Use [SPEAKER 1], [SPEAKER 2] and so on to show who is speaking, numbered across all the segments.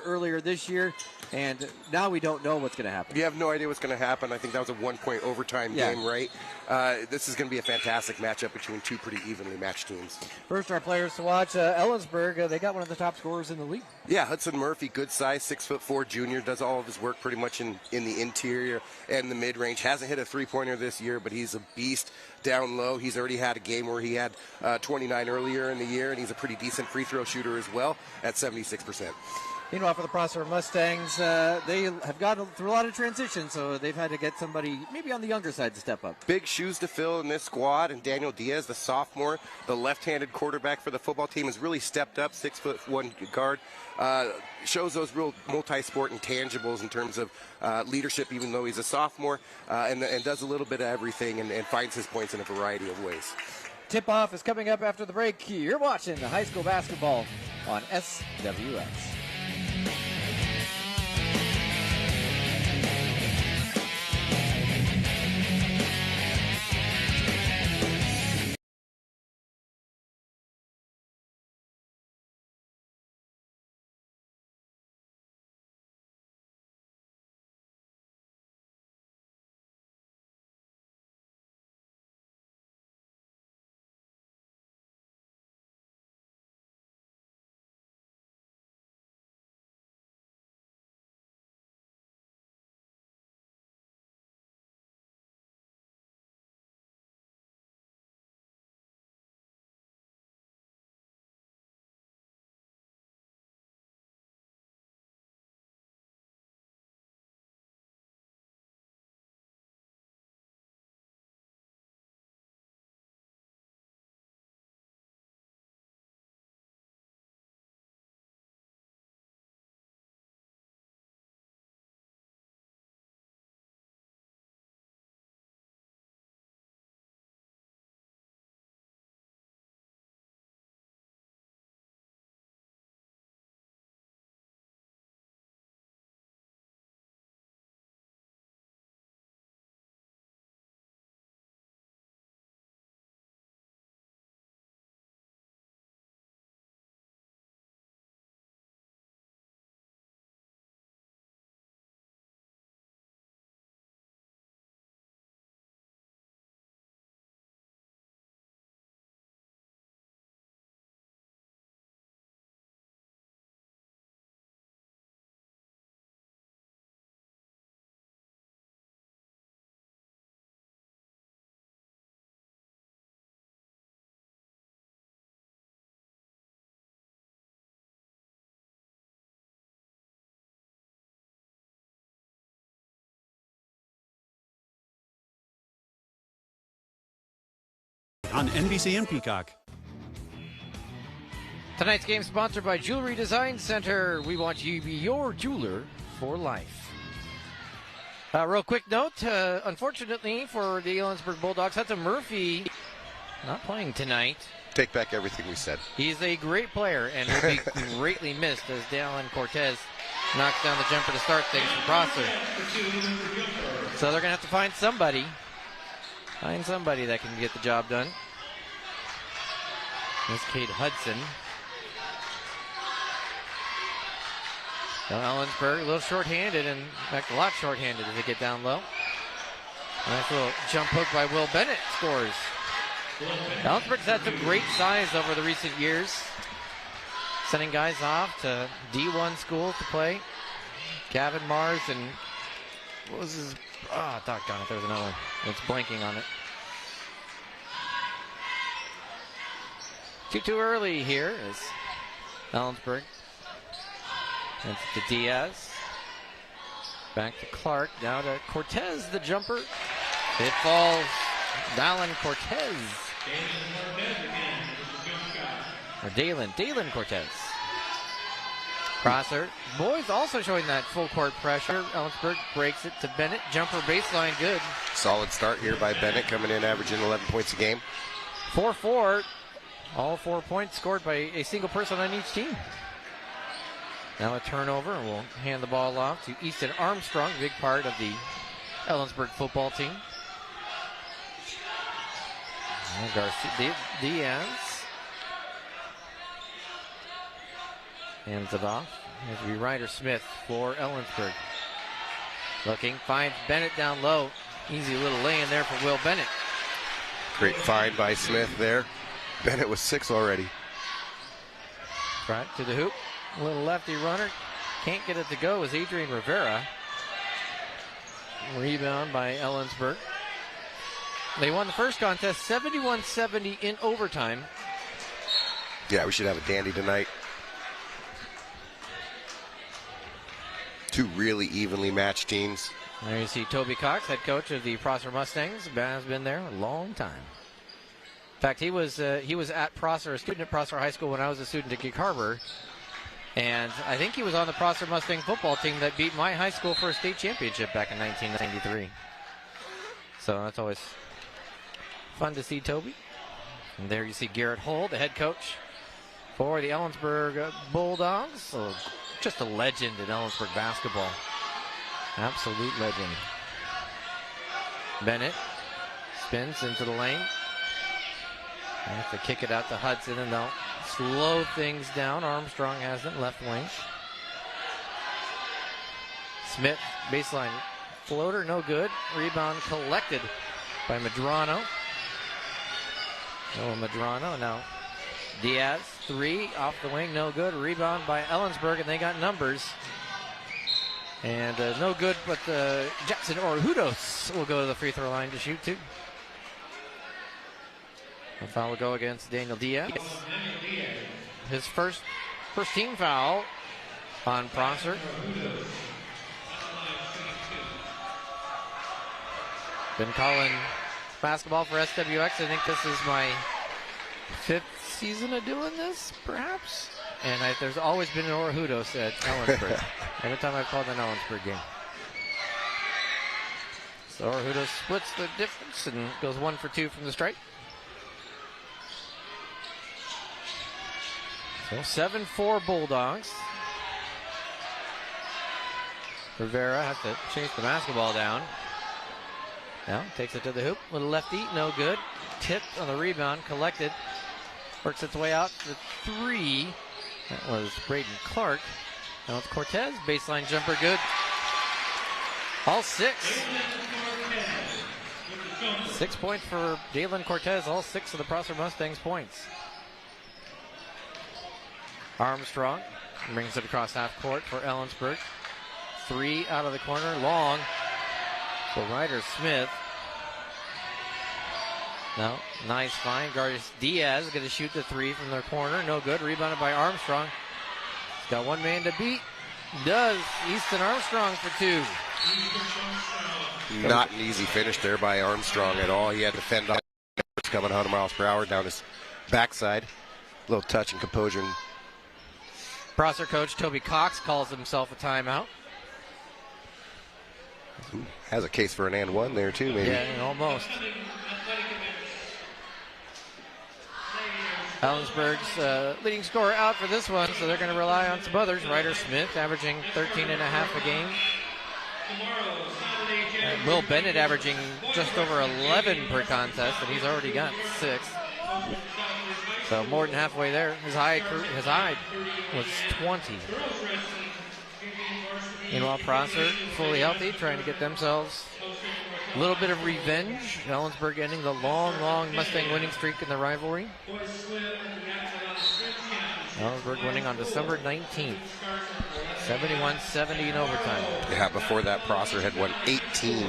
[SPEAKER 1] earlier this year, and now we don't know what's going to happen.
[SPEAKER 2] You have no idea what's going to happen. I think that was a 1-point overtime game, right? This is going to be a fantastic matchup between two pretty evenly matched teams.
[SPEAKER 1] First, our players to watch, Ellensburg. They got one of the top scorers in the league.
[SPEAKER 2] Yeah, Hudson Murphy, good size, 6'4" junior, does all of his work pretty much in the interior and the mid-range. Hasn't hit a three-pointer this year, but he's a beast down low. He's already had a game where he had 29 earlier in the year, and he's a pretty decent free throw shooter as well at 76%.
[SPEAKER 1] Meanwhile, for the Prosser Mustangs, they have gone through a lot of transition, so they've had to get somebody maybe on the younger side to step up.
[SPEAKER 2] Big shoes to fill in this squad, and Daniel Diaz, the sophomore, the left-handed quarterback for the football team, has really stepped up, 6'1" guard. Shows those real multi-sport intangibles in terms of leadership, even though he's a sophomore, and does a little bit of everything and finds his points in a variety of ways.
[SPEAKER 1] Tip-off is coming up after the break. You're watching the high school basketball on SWX.
[SPEAKER 3] On NBC and Peacock.
[SPEAKER 1] Tonight's game sponsored by Jewelry Design Center. We want you to be your jeweler for life. Real quick note, unfortunately for the Ellensburg Bulldogs, Hudson Murphy not playing tonight.
[SPEAKER 2] Take back everything we said.
[SPEAKER 1] He's a great player and will be greatly missed as Dallin Cortez knocks down the jumper to start things for Prosser. So they're going to have to find somebody that can get the job done. Miss Kate Hudson. Now Ellensburg, a little short-handed, and in fact a lot short-handed as they get down low. Nice little jump hook by Will Bennett scores. Ellensburg's had some great size over the recent years, sending guys off to D1 schools to play. Gavin Mars and what was his? Oh, doggone it! There was another one. It's blanking on it. Too early here is Ellensburg. That's to Diaz. Back to Clark. Now to Cortez, the jumper. It falls. Dallin Cortez. Or Dalen Cortez. Prosser. Boys also showing that full court pressure. Ellensburg breaks it to Bennett. Jumper baseline good.
[SPEAKER 2] Solid start here by Bennett, coming in averaging 11 points a game.
[SPEAKER 1] 4-4. All 4 points scored by a single person on each team. Now a turnover, and we'll hand the ball off to Easton Armstrong, a big part of the Ellensburg football team. Diaz hands it off. As we Ryder Smith for Ellensburg. Looking, finds Bennett down low. Easy little lay-in there for Will Bennett.
[SPEAKER 2] Great find by Smith there. Bennett was 6 already.
[SPEAKER 1] Right to the hoop. Little lefty runner. Can't get it to go is Adrian Rivera. Rebound by Ellensburg. They won the first contest 71-70 in overtime.
[SPEAKER 2] Yeah, we should have a dandy tonight. Two really evenly matched teams.
[SPEAKER 1] There you see Toby Cox, head coach of the Prosser Mustangs. Has been there a long time. In fact, he was at Prosser, a student at Prosser High School when I was a student at Gig Harbor. And I think he was on the Prosser Mustang football team that beat my high school for a state championship back in 1993. So that's always fun to see Toby. And there you see Garrett Hull, the head coach for the Ellensburg Bulldogs. So just a legend in Ellensburg basketball. Absolute legend. Bennett spins into the lane. They have to kick it out to Hudson, and they'll slow things down. Armstrong has it, left wing. Smith, baseline floater, no good. Rebound collected by Medrano. Medrano now. Diaz, 3 off the wing, no good. Rebound by Ellensburg, and they got numbers. And no good, but Jackson Orhudos will go to the free throw line to shoot 2. The foul will go against Daniel Diaz. His first team foul on Prosser. Been calling basketball for SWX. I think this is my 5th season of doing this, perhaps. And there's always been an Orhudos at Ellensburg. Every time I've called an Ellensburg game. So Orhudos splits the difference and goes 1 for 2 from the stripe. So 7-4 Bulldogs. Rivera has to chase the basketball down. Now takes it to the hoop. Little lefty, no good. Tipped on the rebound, collected. Works its way out for 3. That was Braden Clark. Now it's Cortez. Baseline jumper, good. All 6. 6 points for Jalen Cortez. All 6 of the Prosser Mustangs points. Armstrong brings it across half court for Ellensburg. 3 out of the corner, long for Ryder Smith. No, nice find. Gardas Diaz going to shoot the 3 from their corner. No good. Rebounded by Armstrong. He's got one man to beat. Does. Easton Armstrong for 2.
[SPEAKER 2] Not an easy finish there by Armstrong at all. He had to fend off. It's coming 100 miles per hour down his backside. A little touch and composure.
[SPEAKER 1] Prosser coach Toby Cox calls himself a timeout.
[SPEAKER 2] Has a case for an and 1 there too, maybe.
[SPEAKER 1] Yeah, almost. Ellensburg's leading scorer out for this one, so they're going to rely on some others. Ryder Smith averaging 13.5 a game. Will Bennett averaging just over 11 per contest, and he's already got 6. So more than halfway there. His high was 20. Meanwhile, Prosser fully healthy, trying to get themselves a little bit of revenge. Ellensburg ending the long Mustang winning streak in the rivalry. Ellensburg winning on December 19th. 71-70 in overtime.
[SPEAKER 2] Yeah, before that, Prosser had won 18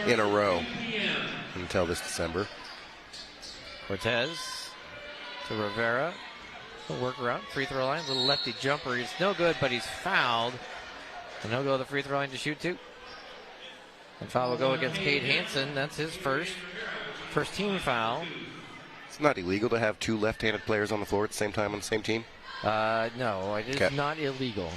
[SPEAKER 2] in a row until this December.
[SPEAKER 1] Cortez to Rivera. The workaround, free throw line, little lefty jumper. He's no good, but he's fouled. And he'll go to the free throw line to shoot 2. And foul will go against Cade Hansen. That's his first team foul.
[SPEAKER 2] It's not illegal to have 2 left-handed players on the floor at the same time on the same team?
[SPEAKER 1] No, it is not illegal.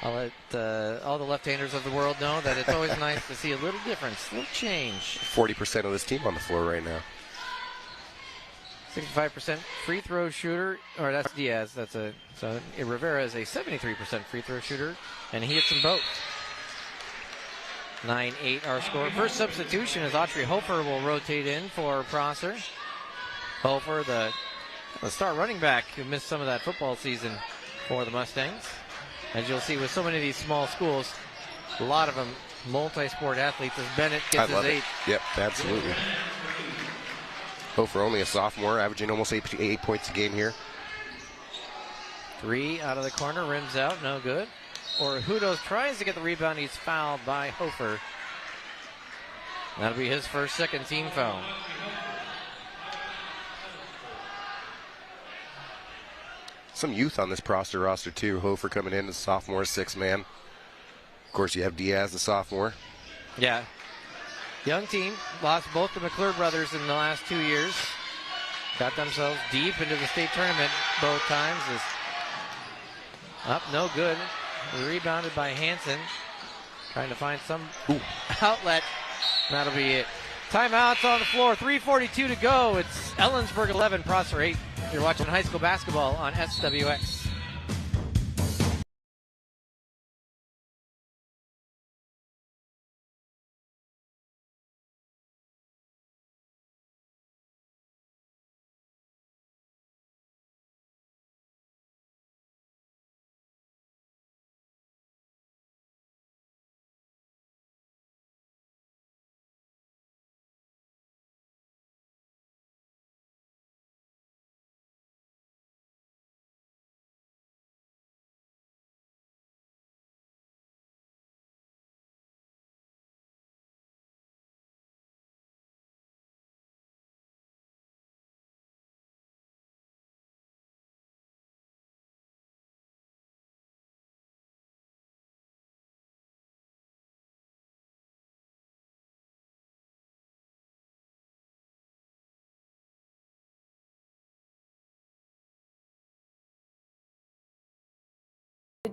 [SPEAKER 1] I'll let all the left-handers of the world know that it's always nice to see a little difference, a little change.
[SPEAKER 2] 40% of this team on the floor right now.
[SPEAKER 1] 65% free throw shooter, or that's Diaz. So Rivera is a 73% free throw shooter, and he hits them both. 9-8 our score. First substitution is Autry Hofer will rotate in for Prosser. Hofer, the star running back who missed some of that football season for the Mustangs. As you'll see with so many of these small schools, a lot of them multi-sport athletes, as Bennett gets his 8th.
[SPEAKER 2] Yep, absolutely. Hofer only a sophomore, averaging almost 8 points a game here.
[SPEAKER 1] 3 out of the corner, rims out, no good. Hudos tries to get the rebound. He's fouled by Hofer. That'll be his first second team foul.
[SPEAKER 2] Some youth on this roster too. Hofer coming in as sophomore, 6th man. Of course, you have Diaz, the sophomore.
[SPEAKER 1] Yeah. Young team. Lost both the McClure brothers in the last 2 years. Got themselves deep into the state tournament both times. Up, no good. Rebounded by Hansen. Trying to find some outlet. That'll be it. Timeouts on the floor. 3:42 to go. It's Ellensburg 11, Prosser 8. You're watching high school basketball on SWX.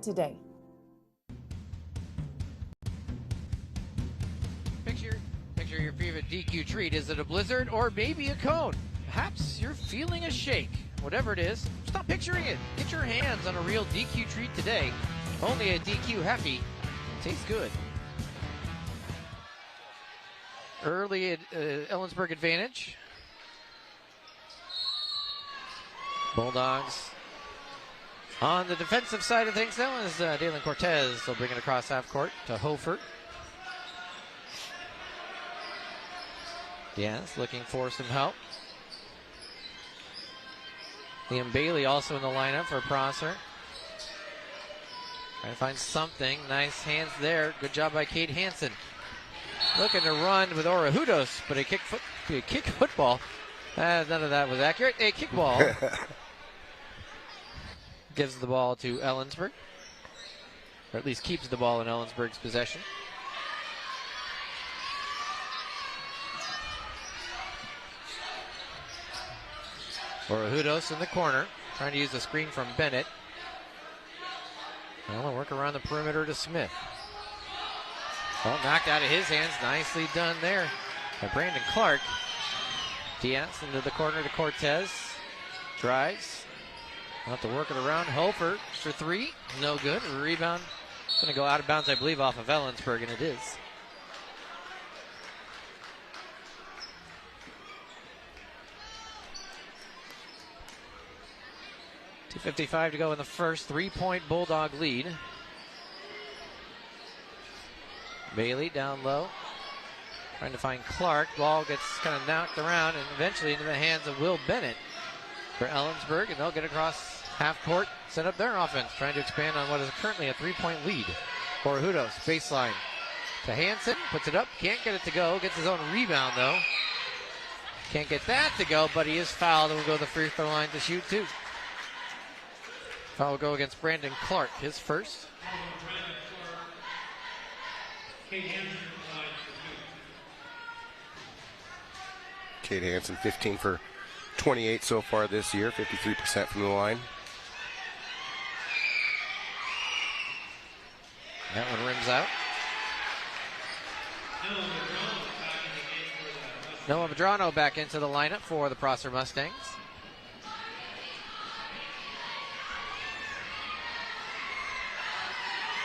[SPEAKER 4] Today.
[SPEAKER 1] Picture your favorite DQ treat. Is it a blizzard or maybe a cone? Perhaps you're feeling a shake. Whatever it is, stop picturing it. Get your hands on a real DQ treat today. Only a DQ Happy. Tastes good. Early Ellensburg advantage. Bulldogs on the defensive side of things now is Dalen Cortez. They'll bring it across half court to Hofer. Yes, looking for some help. Liam Bailey also in the lineup for Prosser. Trying to find something. Nice hands there. Good job by Kate Hansen. Looking to run with Hudos, but a kick football. None of that was accurate. A kickball. Gives the ball to Ellensburg. Or at least keeps the ball in Ellensburg's possession. Hudos in the corner. Trying to use the screen from Bennett. Well, work around the perimeter to Smith. Oh, knocked out of his hands. Nicely done there by Brandon Clark. Diaz into the corner to Cortez. Drives. We'll have to work it around. Hofer for 3. No good. Rebound. It's going to go out of bounds, I believe, off of Ellensburg, and it is. .255 to go in the first. 3-point Bulldog lead. Bailey down low. Trying to find Clark. Ball gets kind of knocked around and eventually into the hands of Will Bennett for Ellensburg, and they'll get across half court, set up their offense, trying to expand on what is currently a 3-point lead. Hudos, baseline to Hansen, puts it up, can't get it to go, gets his own rebound though. Can't get that to go, but he is fouled and will go to the free throw line to shoot 2. Foul will go against Brandon Clark, his first.
[SPEAKER 2] Kate Hansen, 15 for 28 so far this year, 53% from the line.
[SPEAKER 1] That one rims out. Noah Medrano back into the lineup for the Prosser Mustangs.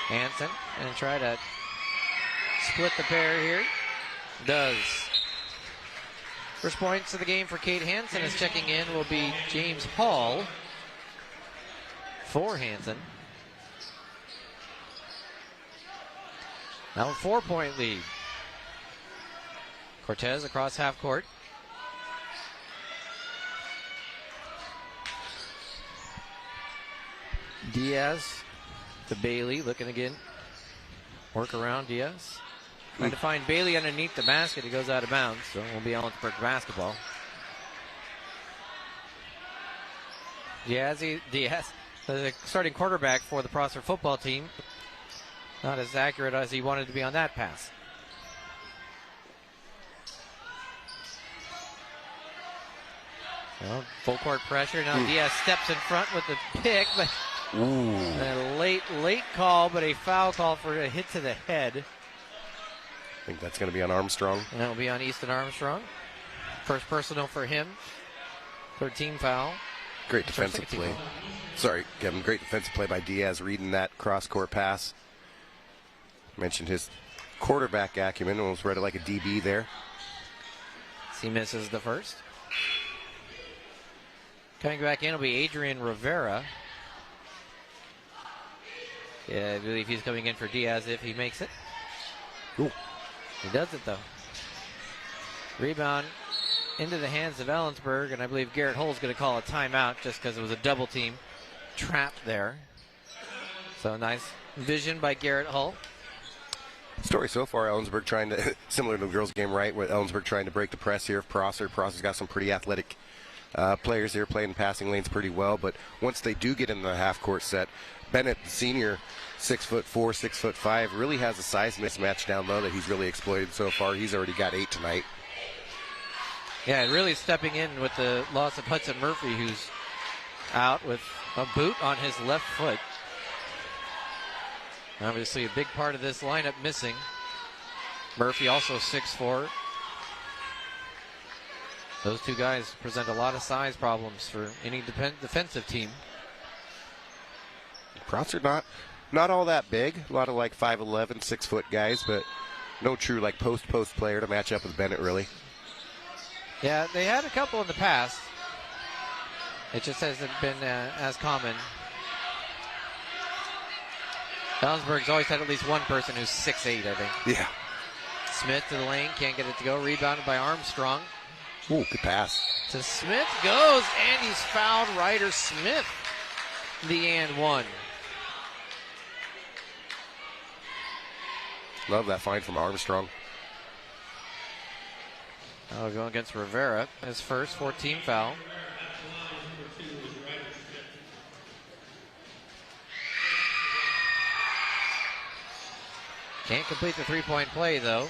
[SPEAKER 1] Hansen and try to split the pair here. Does. First points of the game for Kate Hansen is checking in will be James Hall for Hansen. Now a 4-point lead. Cortez across half court. Diaz to Bailey, looking again. Work around Diaz. Trying to find Bailey underneath the basket. He goes out of bounds, so it will be Ellensburg basketball. Diaz, the starting quarterback for the Prosser football team. Not as accurate as he wanted to be on that pass. Well, full court pressure. Now Diaz steps in front with the pick, but a late call, but a foul call for a hit to the head.
[SPEAKER 2] I think that's going to be on Armstrong.
[SPEAKER 1] And that will be on Easton Armstrong. First personal for him. 13 foul.
[SPEAKER 2] Great defensive play. Sorry, Kevin. Great defensive play by Diaz, reading that cross-court pass. Mentioned his quarterback acumen. Almost read it like a DB there.
[SPEAKER 1] He misses the first. Coming back in will be Adrian Rivera. Yeah, I believe he's coming in for Diaz if he makes it.
[SPEAKER 2] Ooh.
[SPEAKER 1] He does it, though. Rebound into the hands of Ellensburg, and I believe Garrett Hull's going to call a timeout just because it was a double team trap there. So nice vision by Garrett Hull.
[SPEAKER 2] Story so far, Ellensburg trying to, similar to the girls' game, right, with Ellensburg trying to break the press here of Prosser. Prosser's got some pretty athletic players here playing passing lanes pretty well, but once they do get in the half-court set, Bennett, senior, 6'4", 6'5", really has a size mismatch down low that he's really exploited so far. He's already got 8 tonight.
[SPEAKER 1] Yeah, really stepping in with the loss of Hudson Murphy, who's out with a boot on his left foot. Obviously a big part of this lineup missing. Murphy also 6'4". Those two guys present a lot of size problems for any defensive team.
[SPEAKER 2] Prosser not all that big. A lot of like 5'11", 6-foot guys, but no true like post player to match up with Bennett really.
[SPEAKER 1] Yeah, they had a couple in the past. It just hasn't been as common. Ellensburg's always had at least one person who's 6'8", I think.
[SPEAKER 2] Yeah.
[SPEAKER 1] Smith to the lane, can't get it to go. Rebounded by Armstrong.
[SPEAKER 2] Ooh, good pass.
[SPEAKER 1] To Smith goes, and he's fouled Ryder Smith. The and one.
[SPEAKER 2] Love that find from Armstrong.
[SPEAKER 1] Now going against Rivera. His first 14 foul. Can't complete the three-point play, though.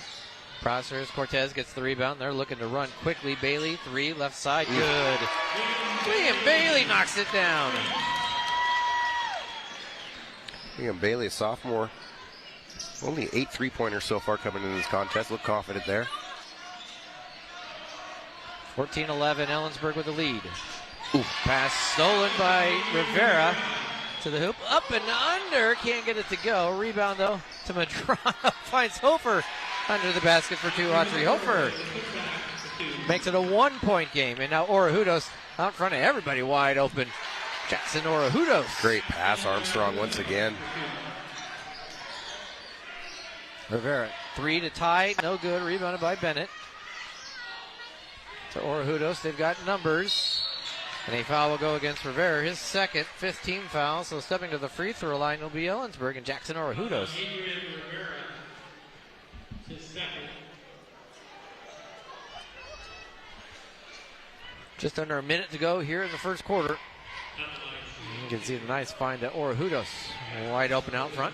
[SPEAKER 1] Prosser, Cortez gets the rebound. They're looking to run quickly. Bailey, 3, left side, good. William Bailey knocks it down.
[SPEAKER 2] William Bailey, a sophomore. Only 8 3-pointers so far coming into this contest. Look confident there.
[SPEAKER 1] 14-11, Ellensburg with the lead. Ooh. Pass stolen by Rivera to the hoop. Up and under, can't get it to go. Rebound, though, to Madrano. Finds Hofer under the basket for 2. Audrey Hofer makes it a 1-point game. And now Orejudos out in front of everybody wide open. Jackson Orejudos.
[SPEAKER 2] Great pass, Armstrong once again.
[SPEAKER 1] Rivera, 3 to tie, no good. Rebounded by Bennett. To Orejudos, they've got numbers. And a foul will go against Rivera, his second, 15 foul. So stepping to the free throw line will be Ellensburg and Jackson Orejudos. Just under a minute to go here in the first quarter. You can see the nice find to Orejudos. Wide open out front.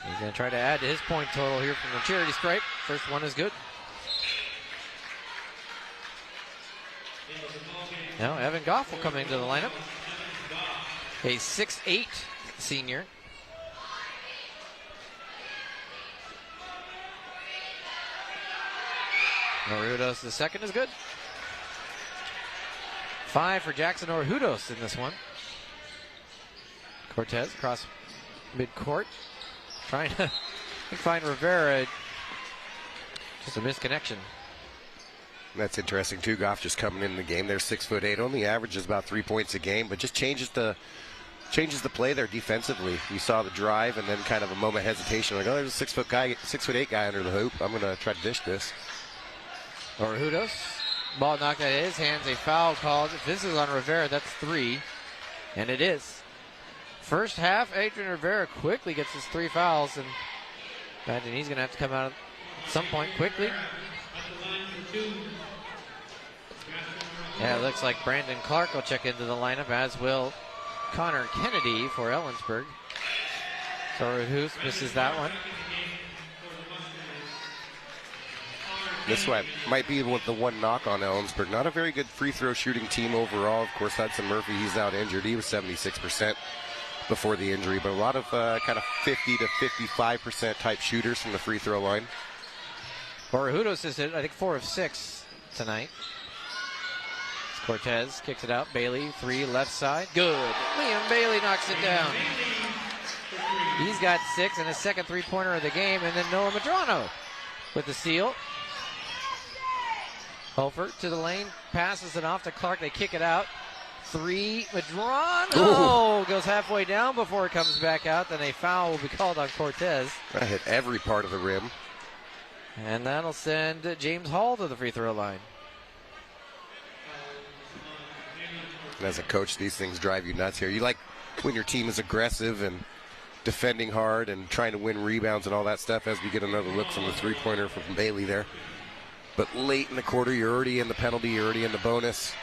[SPEAKER 1] He's going to try to add to his point total here from the charity stripe. First one is good. Now Evan Goff will come into the lineup. A 6'8" senior. Orejudos, the second is good. 5 for Jackson Orejudos in this one. Cortez across midcourt. Trying to find Rivera. Just a misconnection.
[SPEAKER 2] That's interesting too. Goff just coming in the game. They're 6'8", only averages about 3 points a game, but just changes the changes the play there defensively. You saw the drive and then kind of a moment of hesitation. Like, oh, there's a 6'8" guy under the hoop. I'm going to try to dish this.
[SPEAKER 1] Orejudos, ball knocked out of his hands. A foul called. If this is on Rivera, that's 3, and it is. First half, Adrian Rivera quickly gets his 3 fouls, and imagine he's going to have to come out at some point quickly. Yeah, it looks like Brandon Clark will check into the lineup, as will Connor Kennedy for Ellensburg. So Rahus misses that one.
[SPEAKER 2] This might be the one knock on Ellensburg. Not a very good free throw shooting team overall. Of course, Hudson Murphy, he's out injured. He was 76% before the injury, but a lot of kind of 50 to 55% type shooters from the free throw line.
[SPEAKER 1] Orejudos is I think 4 of 6 tonight. Cortez kicks it out. Bailey, 3, left side. Good. Liam Bailey knocks it down. He's got 6 and his second 3-pointer of the game. And then Noah Madrano with the steal. Hofer to the lane. Passes it off to Clark. They kick it out. 3. Madrano goes halfway down before it comes back out. Then a foul will be called on Cortez.
[SPEAKER 2] That hit every part of the rim.
[SPEAKER 1] And that'll send James Hall to the free throw line.
[SPEAKER 2] And as a coach, these things drive you nuts here. You like when your team is aggressive and defending hard and trying to win rebounds and all that stuff, as we get another look from the 3-pointer from Bailey there. But late in the quarter, you're already in the penalty, you're already in the bonus.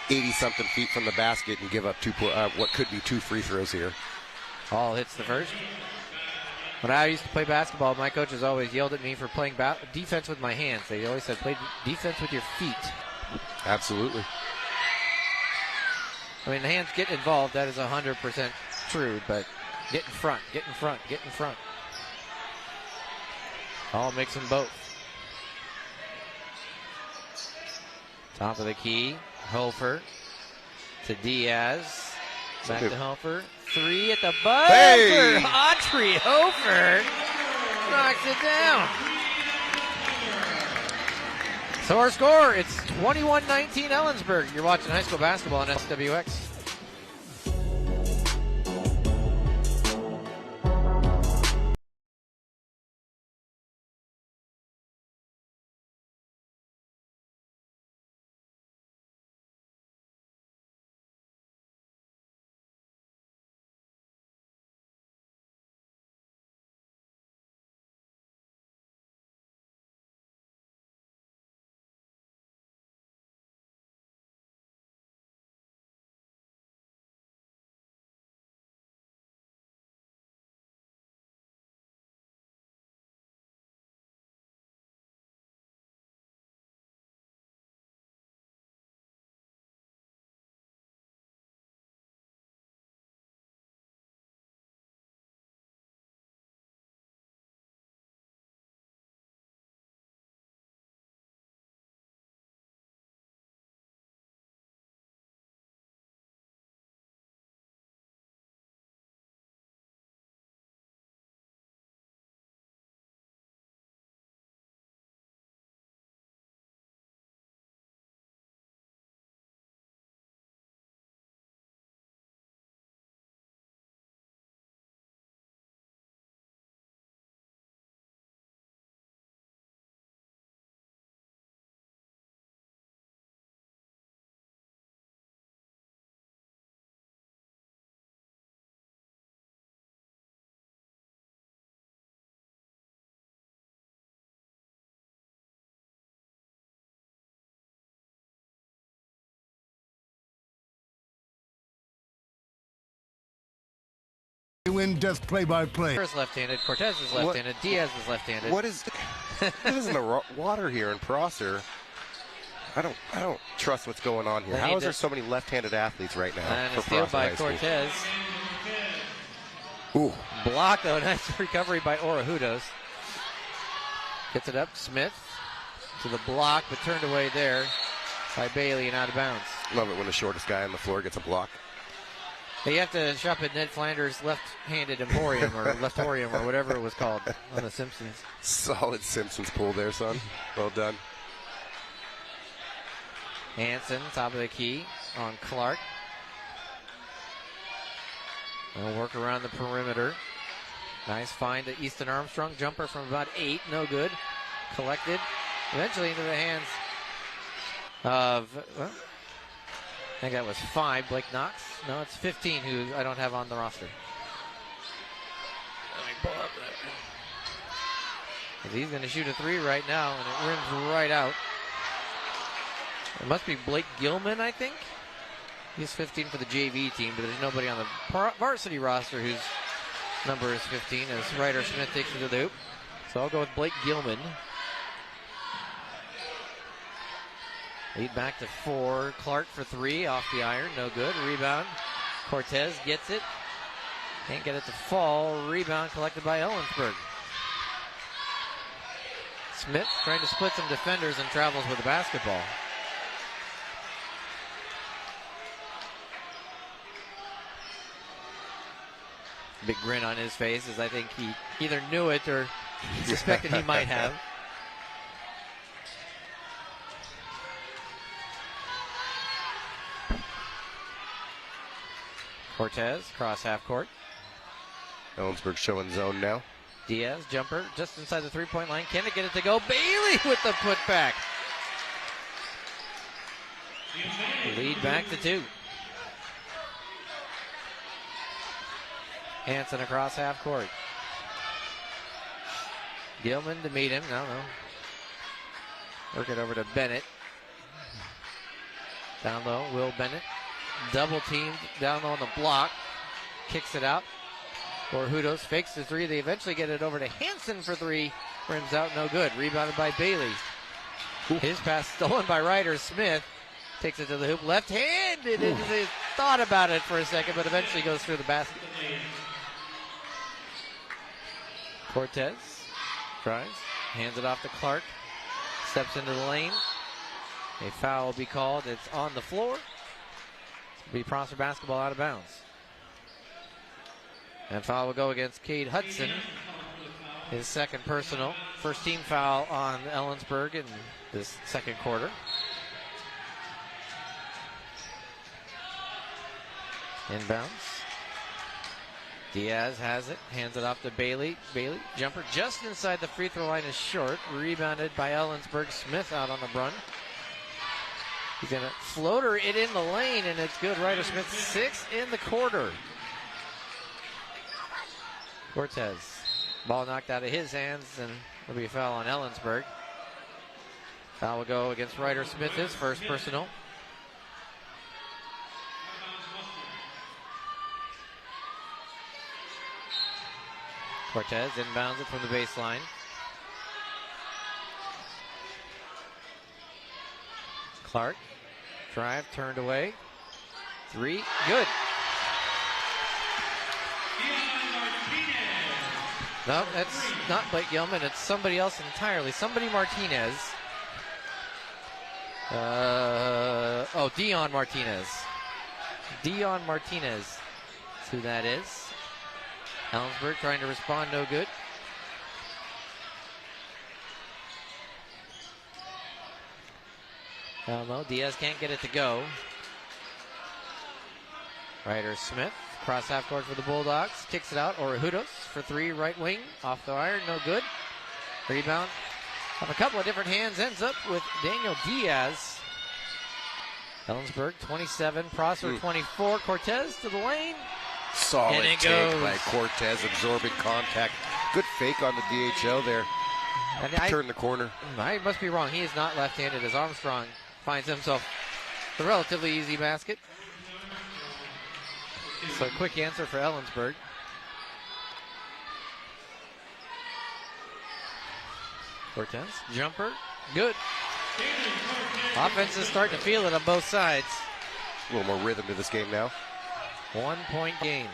[SPEAKER 2] 80-something feet from the basket and give up what could be 2 free throws here.
[SPEAKER 1] Hall hits the first. When I used to play basketball, my coaches always yelled at me for playing defense with my hands. They always said, play defense with your feet.
[SPEAKER 2] Absolutely.
[SPEAKER 1] I mean, the hands get involved. That is 100% true, but get in front, get in front, get in front. Hall makes them both. Top of the key, Hofer to Diaz. Back to Hofer. 3 at the buzzer.
[SPEAKER 2] Hey!
[SPEAKER 1] Autry Hofer knocks it down. So our score, it's 21-19 Ellensburg. You're watching high school basketball on SWX.
[SPEAKER 4] Win Death play-by-play.
[SPEAKER 1] First left-handed, Cortez is left-handed, Diaz is left-handed.
[SPEAKER 2] What is in the water here in Prosser? I don't trust what's going on here. How is there so many left-handed athletes right now?
[SPEAKER 1] And a steal by Cortez.
[SPEAKER 2] Ooh.
[SPEAKER 1] Block though, nice recovery by Orejudos. Gets it up, Smith to the block, but turned away there by Bailey and out of bounds.
[SPEAKER 2] Love it when the shortest guy on the floor gets a block.
[SPEAKER 1] You have to shop at Ned Flanders' left-handed emporium or leftorium or whatever it was called on The Simpsons.
[SPEAKER 2] Solid Simpsons pull there, son. Well done.
[SPEAKER 1] Hansen, top of the key on Clark. They'll work around the perimeter. Nice find to Easton Armstrong. Jumper from about 8. No good. Collected. Eventually into the hands of, well, I think that was 5. Blake Knox. No, it's 15 who I don't have on the roster. Let me pull up that. He's going to shoot a 3 right now, and it rims right out. It must be Blake Gilman, I think. He's 15 for the JV team, but there's nobody on the varsity roster whose number is 15 as Ryder Smith takes it to the hoop. So I'll go with Blake Gilman. Lead back to 4. Clark for 3 off the iron. No good. Rebound. Cortez gets it. Can't get it to fall. Rebound collected by Ellensburg. Smith trying to split some defenders and travels with the basketball. Big grin on his face as I think he either knew it or suspected he might have. Cortez, cross half court.
[SPEAKER 2] Ellensburg showing zone now.
[SPEAKER 1] Diaz, jumper, just inside the three-point line. Can it get it to go? Bailey with the putback. Lead back to 2. Hanson across half court. Gilman to meet him. No. Work it over to Bennett. Down low, Will Bennett. Double teamed down low on the block. Kicks it out. Borhudos fakes the 3. They eventually get it over to Hanson for 3. Rims out, no good. Rebounded by Bailey. His pass stolen by Ryder Smith. Takes it to the hoop. Left-handed. He thought about it for a second, but eventually goes through the basket. Cortez tries. Hands it off to Clark. Steps into the lane. A foul will be called. It's on the floor. Be Prosser basketball out of bounds. And foul will go against Cade Hudson. His second personal. First team foul on Ellensburg in this second quarter. Inbounds. Diaz has it. Hands it off to Bailey. Bailey, jumper just inside the free throw line is short. Rebounded by Ellensburg. Smith out on the run. He's going to floater it in the lane, and it's good. Ryder Smith 6 in the quarter. Cortez. Ball knocked out of his hands, and there'll be a foul on Ellensburg. Foul will go against Ryder Smith, his first personal. Cortez inbounds it from the baseline. Clark. Drive, turned away. 3, good. No, that's not Blake Gilman. It's somebody else entirely. Somebody Martinez. Dion Martinez. Dion Martinez. That's who that is. Ellensburg trying to respond, no good. No, Diaz can't get it to go. Ryder Smith, cross half court for the Bulldogs, kicks it out. Borhudos for 3, right wing, off the iron, no good. Rebound of a couple of different hands, ends up with Daniel Diaz. Ellensburg 27, Prosser 24. Cortez to the lane.
[SPEAKER 2] Solid take by Cortez, absorbing contact. Good fake on the DHO there. And turn the corner.
[SPEAKER 1] I must be wrong. He is not left-handed as Armstrong finds himself a relatively easy basket. So quick answer for Ellensburg. Cortez, jumper, good. Offense is starting to feel it on both sides.
[SPEAKER 2] A little more rhythm to this game now.
[SPEAKER 1] 1-point game.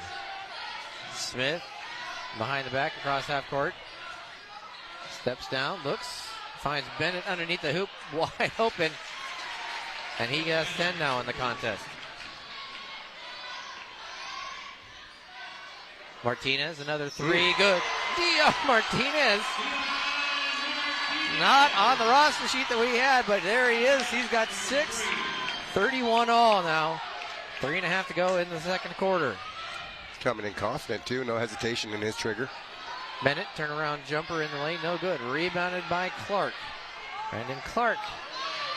[SPEAKER 1] Smith behind the back across half court. Steps down, looks, finds Bennett underneath the hoop, wide open. And he has 10 now in the contest. Martinez, another 3, good. Dion Martinez. Not on the roster sheet that we had, but there he is. He's got 6. 31 all now. 3.5 to go in the second quarter.
[SPEAKER 2] coming in confident, too. No hesitation in his trigger.
[SPEAKER 1] Bennett, turnaround jumper in the lane, no good. Rebounded by Clark. Brandon Clark,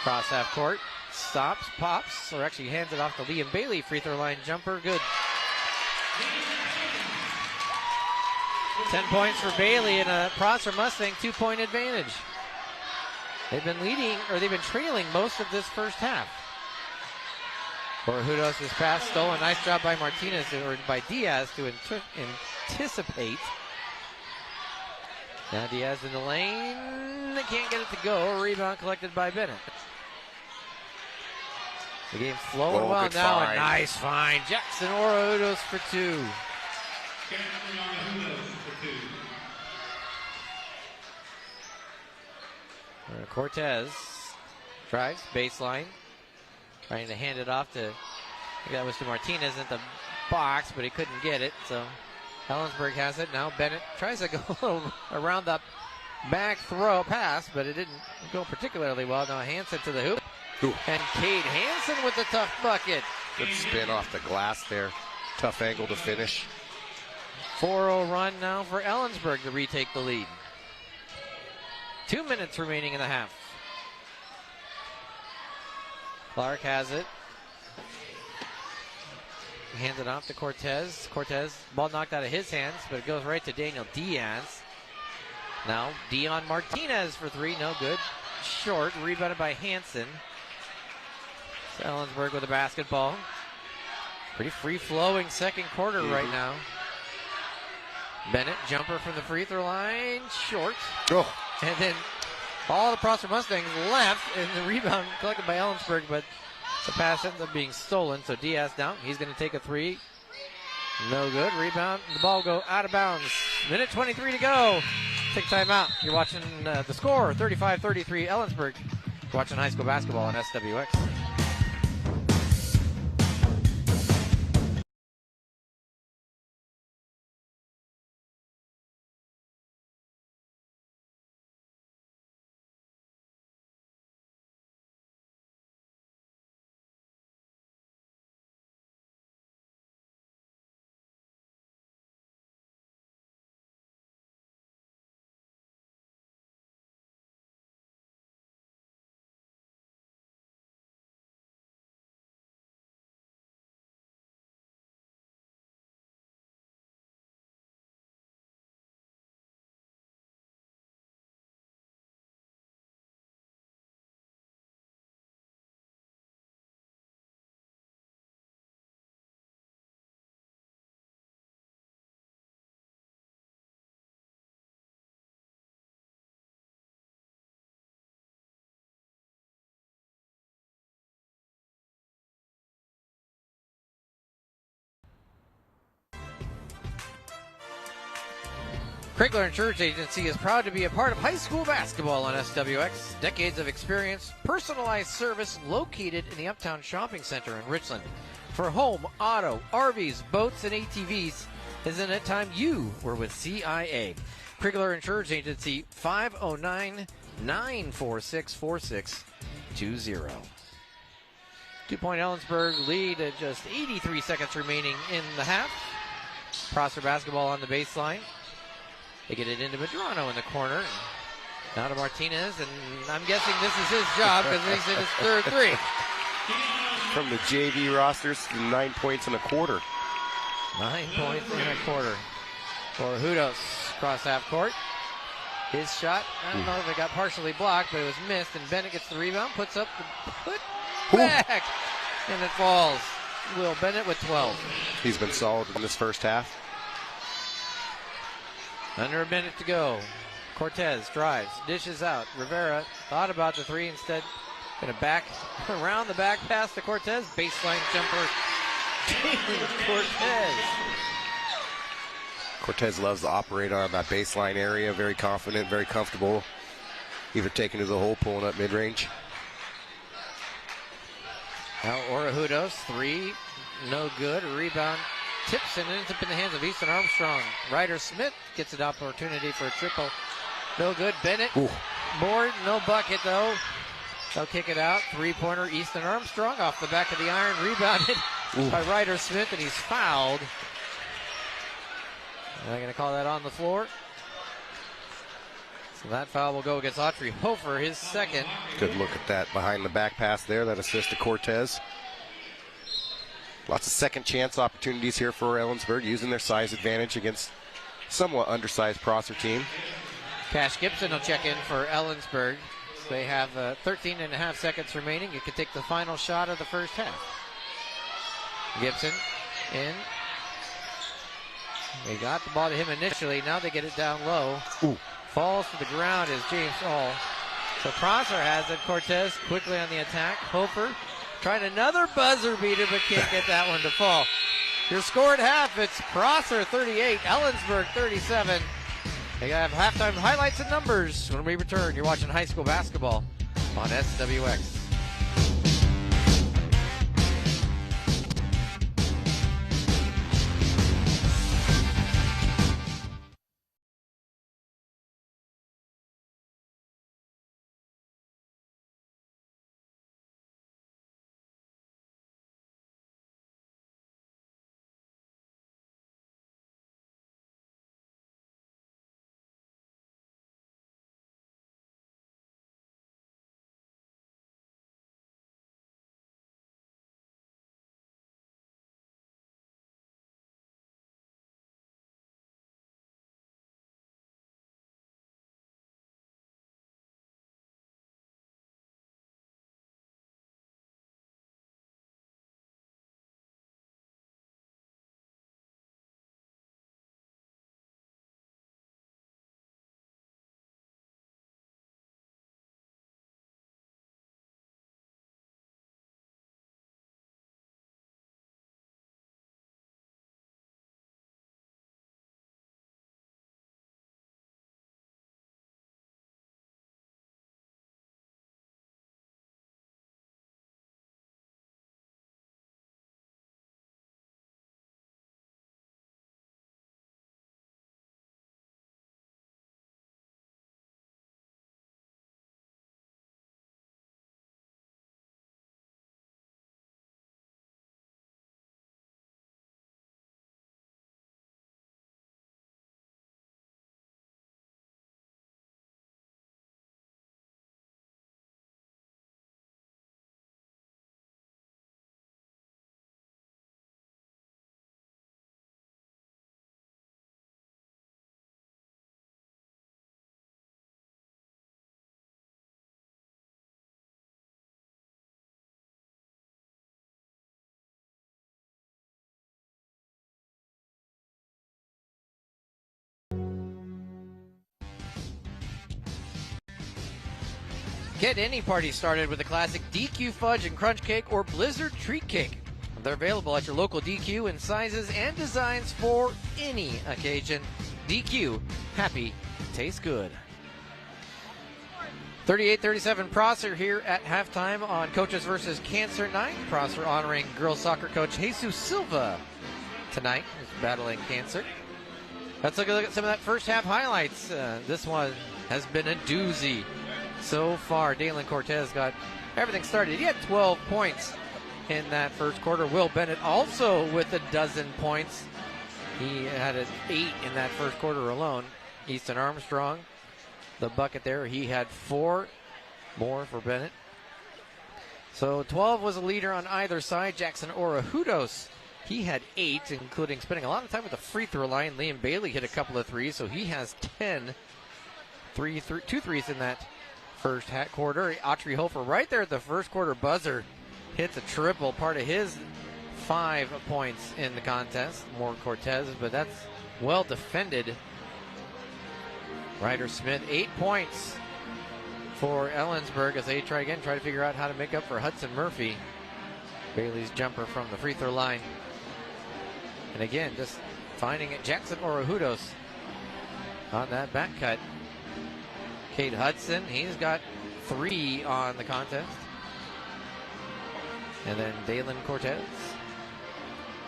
[SPEAKER 1] cross half court, stops, pops, or actually hands it off to Liam Bailey. Free throw line jumper, good. 10 points for Bailey and a Prosser Mustang 2-point advantage. They've been leading, or they've been trailing most of this first half. Borojudos' pass stolen. Nice job by Martinez, or by Diaz, to anticipate. Now Diaz in the lane. They can't get it to go. Rebound collected by Bennett. The game's flowing well now.
[SPEAKER 2] Find.
[SPEAKER 1] A nice find. Jackson Borojudos for two. Cortez drives, baseline. Trying to hand it off to, I think that was to Martinez at the box, but he couldn't get it. So Ellensburg has it. Now Bennett tries to go a little around the back throw pass, but it didn't go particularly well. Now Hansen to the hoop.
[SPEAKER 2] Ooh.
[SPEAKER 1] And Cade Hansen with the tough bucket.
[SPEAKER 2] Good spin off the glass there. Tough angle to finish.
[SPEAKER 1] 4-0 run now for Ellensburg to retake the lead. 2 minutes remaining in the half. Clark has it. Hands it off to Cortez. Cortez, ball knocked out of his hands, but it goes right to Daniel Diaz. Now Dion Martinez for three, no good. Short, rebounded by Hansen. So Ellensburg with the basketball. Pretty free-flowing second quarter right now. Bennett, jumper from the free throw line, short.
[SPEAKER 2] Oh.
[SPEAKER 1] And then all the Prosser Mustangs left, and the rebound collected by Ellensburg, but the pass ends up being stolen. So Diaz down. He's going to take a three. No good. Rebound. The ball go out of bounds. Minute 23 to go. Take timeout. You're watching the score, 35-33 Ellensburg. You're watching high school basketball on SWX. Krigler Insurance Agency is proud to be a part of high school basketball on SWX. Decades of experience, personalized service located in the Uptown Shopping Center in Richland. For home, auto, RVs, boats, and ATVs, isn't it time you were with CIA? Krigler Insurance Agency, 509-946-4620. 2-point Ellensburg lead at just 83 seconds remaining in the half. Prosser basketball on the baseline. They get it into Medrano in the corner. Now to Martinez, and I'm guessing this is his job because he's in his third three.
[SPEAKER 2] From the JV rosters, 9 points in a quarter.
[SPEAKER 1] 9 points in a quarter. For Hudos, cross half court. His shot, I don't know if it got partially blocked, but it was missed, and Bennett gets the rebound, puts up the put back, and it falls. Will Bennett with 12.
[SPEAKER 2] He's been solid in this first half.
[SPEAKER 1] Under a minute to go. Cortez drives, dishes out. Rivera thought about the three, instead going to back around the back pass to Cortez. Baseline jumper. Cortez.
[SPEAKER 2] Cortez loves to operate on that baseline area. Very confident, very comfortable. Either taking to the hole, pulling up mid-range.
[SPEAKER 1] Now Borojudos, three, no good. A rebound tips and ends up in the hands of Easton Armstrong. Ryder Smith gets an opportunity for a triple. No good. Bennett, board, no bucket though. They'll kick it out. Three-pointer, Easton Armstrong off the back of the iron. Rebounded by Ryder Smith, and he's fouled. They're going to call that on the floor. So that foul will go against Autry Hofer, his second.
[SPEAKER 2] Good look at that behind the back pass there, that assist to Cortez. Lots of second chance opportunities here for Ellensburg, using their size advantage against somewhat undersized Prosser team.
[SPEAKER 1] Cash Gibson will check in for Ellensburg. They have 13 and a half seconds remaining. You can take the final shot of the first half. Gibson in. They got the ball to him initially. Now they get it down low.
[SPEAKER 2] Ooh.
[SPEAKER 1] Falls to the ground is James Hall. So Prosser has it. Cortez quickly on the attack. Hofer trying another buzzer beater, but can't get that one to fall. Your score at half, it's Prosser 38, Ellensburg 37. They have halftime highlights and numbers when we return. You're watching high school basketball on SWX. Get any party started with a classic DQ Fudge and Crunch Cake or Blizzard Treat Cake. They're available at your local DQ in sizes and designs for any occasion. DQ, happy, tastes good. 38-37 Prosser here at halftime on Coaches versus Cancer Night. Prosser honoring girls soccer coach Jesus Silva tonight, who's battling cancer. Let's look at some of that first half highlights. This one has been a doozy so far. Dalen Cortez got everything started. He had 12 points in that first quarter. Will Bennett also with a dozen points. He had an 8 in that first quarter alone. Easton Armstrong, the bucket there, he had 4 more for Bennett. So 12 was a leader on either side. Jackson Orahudos, he had 8, including spending a lot of time with the free throw line. Liam Bailey hit a couple of threes, so he has 10. 2 threes in that first quarter. Autry Hofer right there at the first quarter buzzer hits a triple, part of his 5 points in the contest. More Cortez, but that's well defended. Ryder Smith, 8 points for Ellensburg as they try to figure out how to make up for Hudson Murphy. Bailey's jumper from the free throw line. And again, just finding it. Jackson Orahudos on that back cut. Cade Hudson, he's got 3 on the contest. And then Dalen Cortez.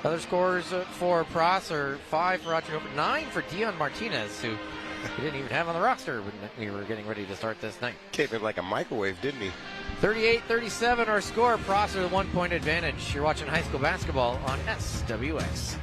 [SPEAKER 1] Other scores for Prosser, 5 for Autry Hofer, 9 for Dion Martinez, who he didn't even have on the roster when we were getting ready to start this night.
[SPEAKER 2] Came in like a microwave, didn't he?
[SPEAKER 1] 38-37 our score. Prosser, the 1-point advantage. You're watching high school basketball on SWX.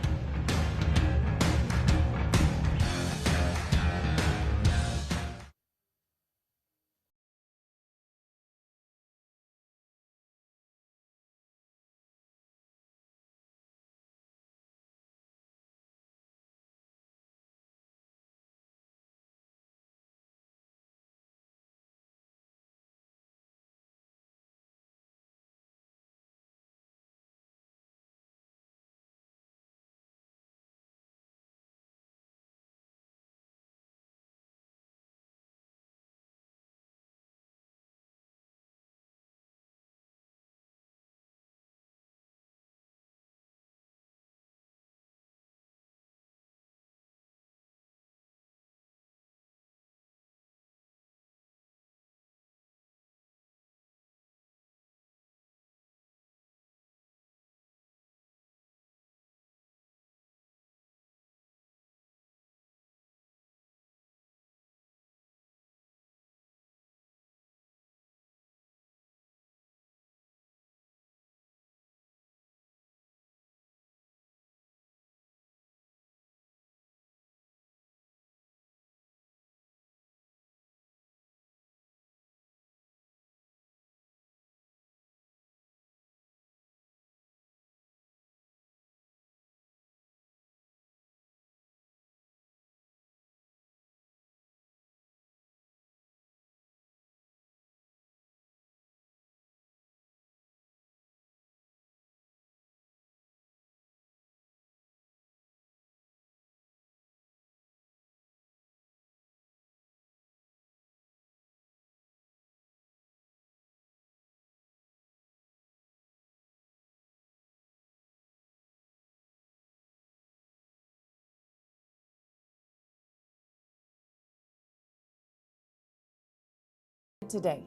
[SPEAKER 5] today.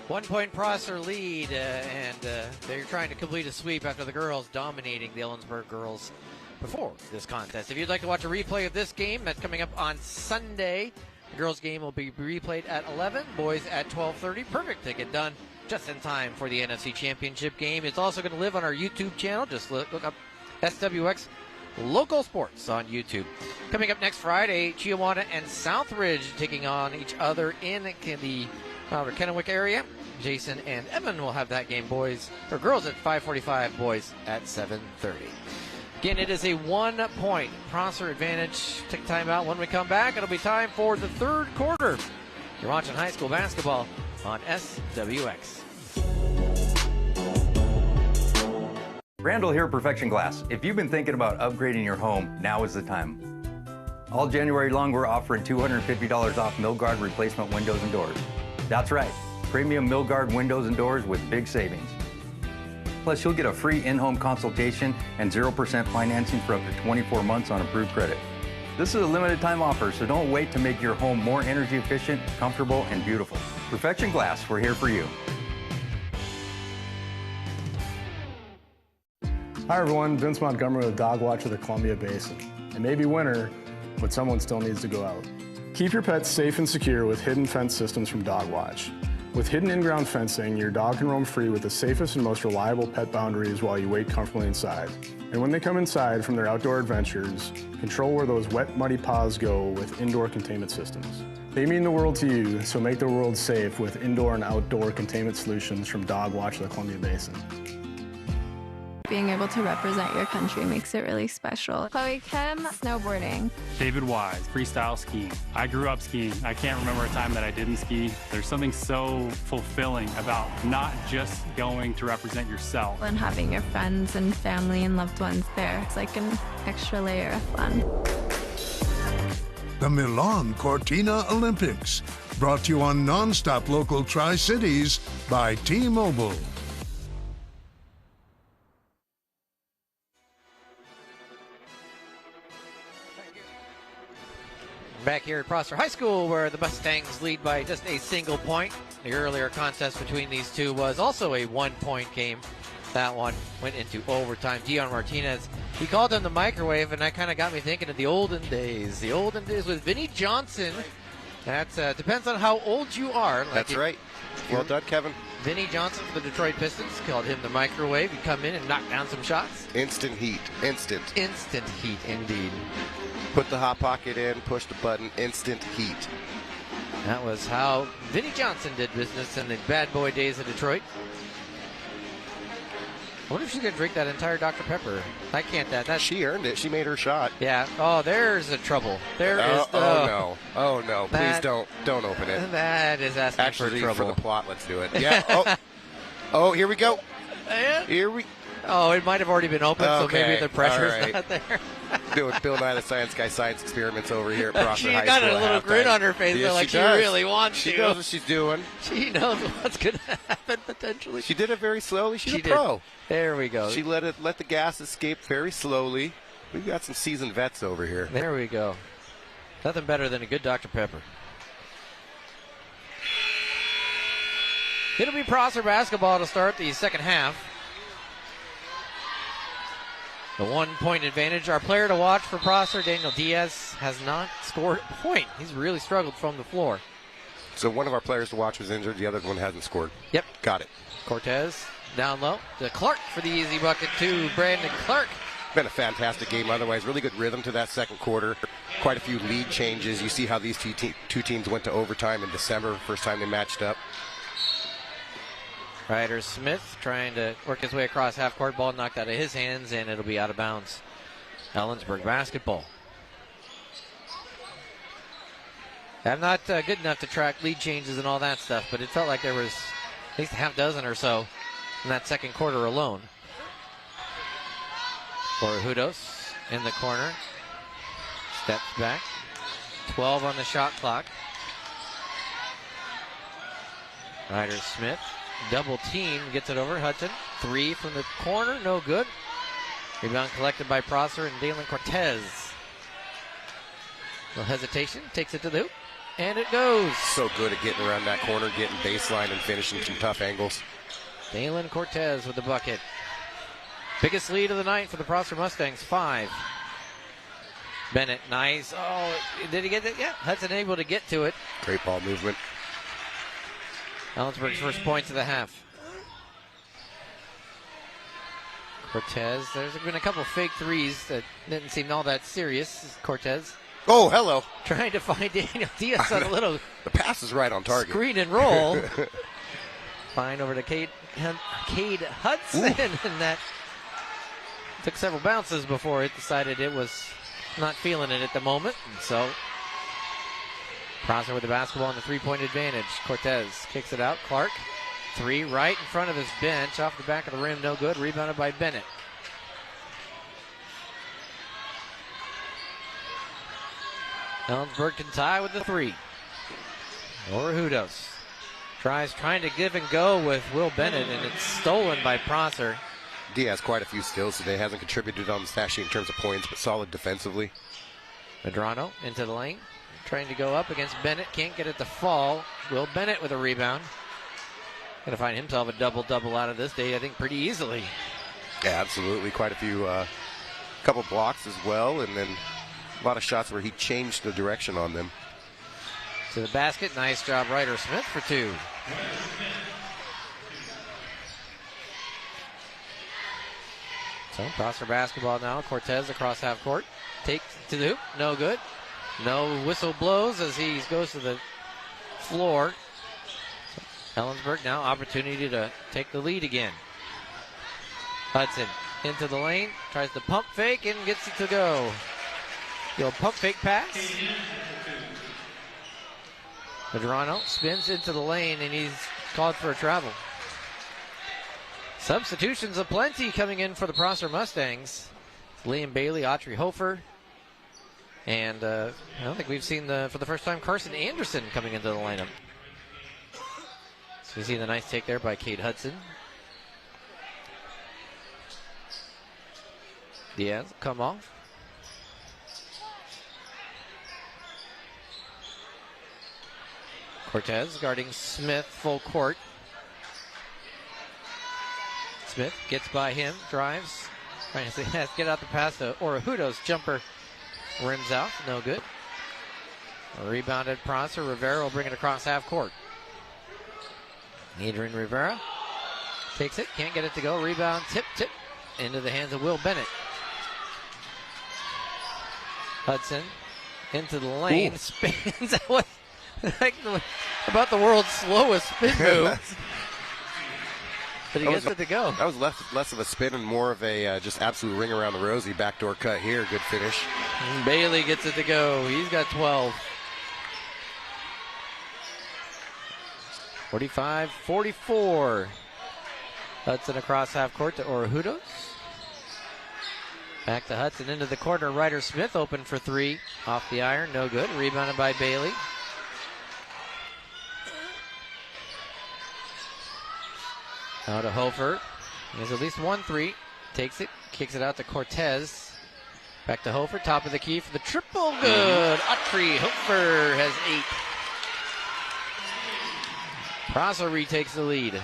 [SPEAKER 1] One-point Prosser lead, and they're trying to complete a sweep after the girls dominating the Ellensburg girls before this contest. If you'd like to watch a replay of this game, that's coming up on Sunday. The girls' game will be replayed at 11, boys at 12:30. Perfect to get done just in time for the NFC Championship game. It's also going to live on our YouTube channel. Just look up SWX Local Sports on YouTube. Coming up next Friday, Chiawana and Southridge taking on each other in the Kennewick area. Jason and Evan will have that game, boys or girls at 5:45, boys at 7:30. Again, it is a 1-point Prosser advantage. Take time out. When we come back, it'll be time for the third quarter. You're watching high school basketball on SWX.
[SPEAKER 6] Randall here at Perfection Glass. If you've been thinking about upgrading your home, now is the time. All January long, we're offering $250 off Milgard replacement windows and doors. That's right, premium Milgard windows and doors with big savings. Plus, you'll get a free in-home consultation and 0% financing for up to 24 months on approved credit. This is a limited time offer, so don't wait to make your home more energy efficient, comfortable, and beautiful. Perfection Glass, we're here for you.
[SPEAKER 7] Hi everyone, Vince Montgomery with Dog Watch of the Columbia Basin. It may be winter, but someone still needs to go out. Keep your pets safe and secure with hidden fence systems from Dog Watch. With hidden in-ground fencing, your dog can roam free with the safest and most reliable pet boundaries while you wait comfortably inside. And when they come inside from their outdoor adventures, control where those wet, muddy paws go with indoor containment systems. They mean the world to you, so make the world safe with indoor and outdoor containment solutions from Dog Watch of the Columbia Basin.
[SPEAKER 8] Being able to represent your country makes it really special. Chloe Kim, snowboarding.
[SPEAKER 9] David Wise, freestyle skiing. I grew up skiing. I can't remember a time that I didn't ski. There's something so fulfilling about not just going to represent yourself.
[SPEAKER 8] And having your friends and family and loved ones there. It's like an extra layer of fun.
[SPEAKER 4] The Milan Cortina Olympics, brought to you on non-stop local Tri-Cities by T-Mobile.
[SPEAKER 1] Back here at Prosser High School, where the Mustangs lead by just a single point. The earlier contest between these two was also a 1-point game. That one went into overtime. Dion Martinez, he called him the microwave, and that kind of got me thinking of the olden days. The olden days with Vinnie Johnson. That depends on how old you are. Like
[SPEAKER 2] That's right. Well done, Kevin.
[SPEAKER 1] Vinnie Johnson for the Detroit Pistons called him the microwave. He'd come in and knock down some shots.
[SPEAKER 2] Instant heat. Instant.
[SPEAKER 1] Instant heat, indeed.
[SPEAKER 2] Put the hot pocket in, push the button, instant heat.
[SPEAKER 1] That was how Vinnie Johnson did business in the bad boy days of Detroit. I wonder if she's going to drink that entire Dr. Pepper. I can't.
[SPEAKER 2] She earned it. She made her shot.
[SPEAKER 1] Yeah. Oh, there's the trouble. There is the...
[SPEAKER 2] Oh, no. Oh, no. Please don't open it.
[SPEAKER 1] That is asking for trouble.
[SPEAKER 2] Actually, for the plot, let's do it. Yeah. Oh, here we go.
[SPEAKER 1] And? Oh, it might have already been open, so maybe the pressure's not there.
[SPEAKER 2] Doing Bill Nye the Science Guy science experiments over here at Prosser High School.
[SPEAKER 1] She got a little grin on her face, though, like she really wants to.
[SPEAKER 2] She knows what she's doing.
[SPEAKER 1] She knows what's going to happen, potentially.
[SPEAKER 2] She did it very slowly. She's a pro.
[SPEAKER 1] There we go.
[SPEAKER 2] She let the gas escape very slowly. We've got some seasoned vets over here.
[SPEAKER 1] There we go. Nothing better than a good Dr. Pepper. It'll be Prosser basketball to start the second half. The 1-point advantage. Our player to watch for Prosser, Daniel Diaz, has not scored a point. He's really struggled from the floor.
[SPEAKER 2] So one of our players to watch was injured. The other one hasn't scored.
[SPEAKER 1] Yep.
[SPEAKER 2] Got it.
[SPEAKER 1] Cortez down low to Clark for the easy bucket to Brandon Clark.
[SPEAKER 2] Been a fantastic game otherwise. Really good rhythm to that second quarter. Quite a few lead changes. You see how these two teams went to overtime in December, first time they matched up.
[SPEAKER 1] Ryder Smith trying to work his way across half court. Ball knocked out of his hands, and it'll be out of bounds. Ellensburg basketball. I'm not good enough to track lead changes and all that stuff, but it felt like there was at least a half dozen or so in that second quarter alone. For Hudos in the corner. Steps back. 12 on the shot clock. Ryder Smith. Double team, gets it over Hudson. 3 from the corner, no good. Rebound collected by Prosser and Dalen Cortez. No hesitation, takes it to the hoop, and it goes.
[SPEAKER 2] So good at getting around that corner, getting baseline and finishing some tough angles.
[SPEAKER 1] Dalen Cortez with the bucket. Biggest lead of the night for the Prosser Mustangs, 5. Bennett, nice. Oh, did he get it? Yeah, Hudson able to get to it.
[SPEAKER 2] Great ball movement.
[SPEAKER 1] Ellensburg's first points of the half. Cortez, there's been a couple fake threes that didn't seem all that serious. Cortez
[SPEAKER 2] Oh, hello.
[SPEAKER 1] trying to find Daniel Diaz on a little
[SPEAKER 2] The pass is right on target.
[SPEAKER 1] screen and roll. Fine over to Cade Hudson, and that took several bounces before it decided it was not feeling it at the moment. And so Prosser with the basketball and the three-point advantage. Cortez kicks it out. Clark, 3 right in front of his bench, off the back of the rim, no good. Rebounded by Bennett. Ellensburg can tie with the 3. Orejudos trying to give and go with Will Bennett, and it's stolen by Prosser.
[SPEAKER 2] Diaz quite a few steals today. Hasn't contributed on the stat sheet in terms of points, but solid defensively.
[SPEAKER 1] Medrano into the lane, trying to go up against Bennett. Can't get it to fall. Will Bennett with a rebound. Going to find himself a double-double out of this day, I think, pretty easily.
[SPEAKER 2] Yeah, absolutely. Quite a few, couple blocks as well, and then a lot of shots where he changed the direction on them.
[SPEAKER 1] To the basket. Nice job, Ryder Smith for 2. So Prosser basketball now. Cortez across half court. Takes to the hoop. No good. No whistle blows as he goes to the floor. Ellensburg now opportunity to take the lead again. Hudson into the lane. Tries to pump fake and gets it to go. The old pump fake pass. Medrano spins into the lane and he's called for a travel. Substitutions aplenty coming in for the Prosser Mustangs. Liam Bailey, Autry Hofer, and I don't think we've seen for the first time Carson Anderson coming into the lineup. So we see the nice take there by Cade Hudson. Diaz come off. Cortez guarding Smith full court. Smith gets by him, drives, trying to get out the pass to Orejudos. Jumper rims out, no good. Rebounded Prosser. Rivera will bring it across half court. Adrian Rivera takes it, can't get it to go. Rebound, tip, into the hands of Will Bennett. Hudson into the lane, spins out about the world's slowest spin move. But he gets it to go.
[SPEAKER 2] That was less of a spin and more of a just absolute ring around the rosy. Backdoor cut here. Good finish.
[SPEAKER 1] And Bailey gets it to go. He's got 12. 45-44. Hudson across half court to Orejudos. Back to Hudson into the corner. Ryder Smith open for 3. Off the iron. No good. Rebounded by Bailey. Now to Hofer. He has at least 1 3. Takes it. Kicks it out to Cortez. Back to Hofer. Top of the key for the triple. Good. Autry Hofer has 8. Prosser retakes the lead.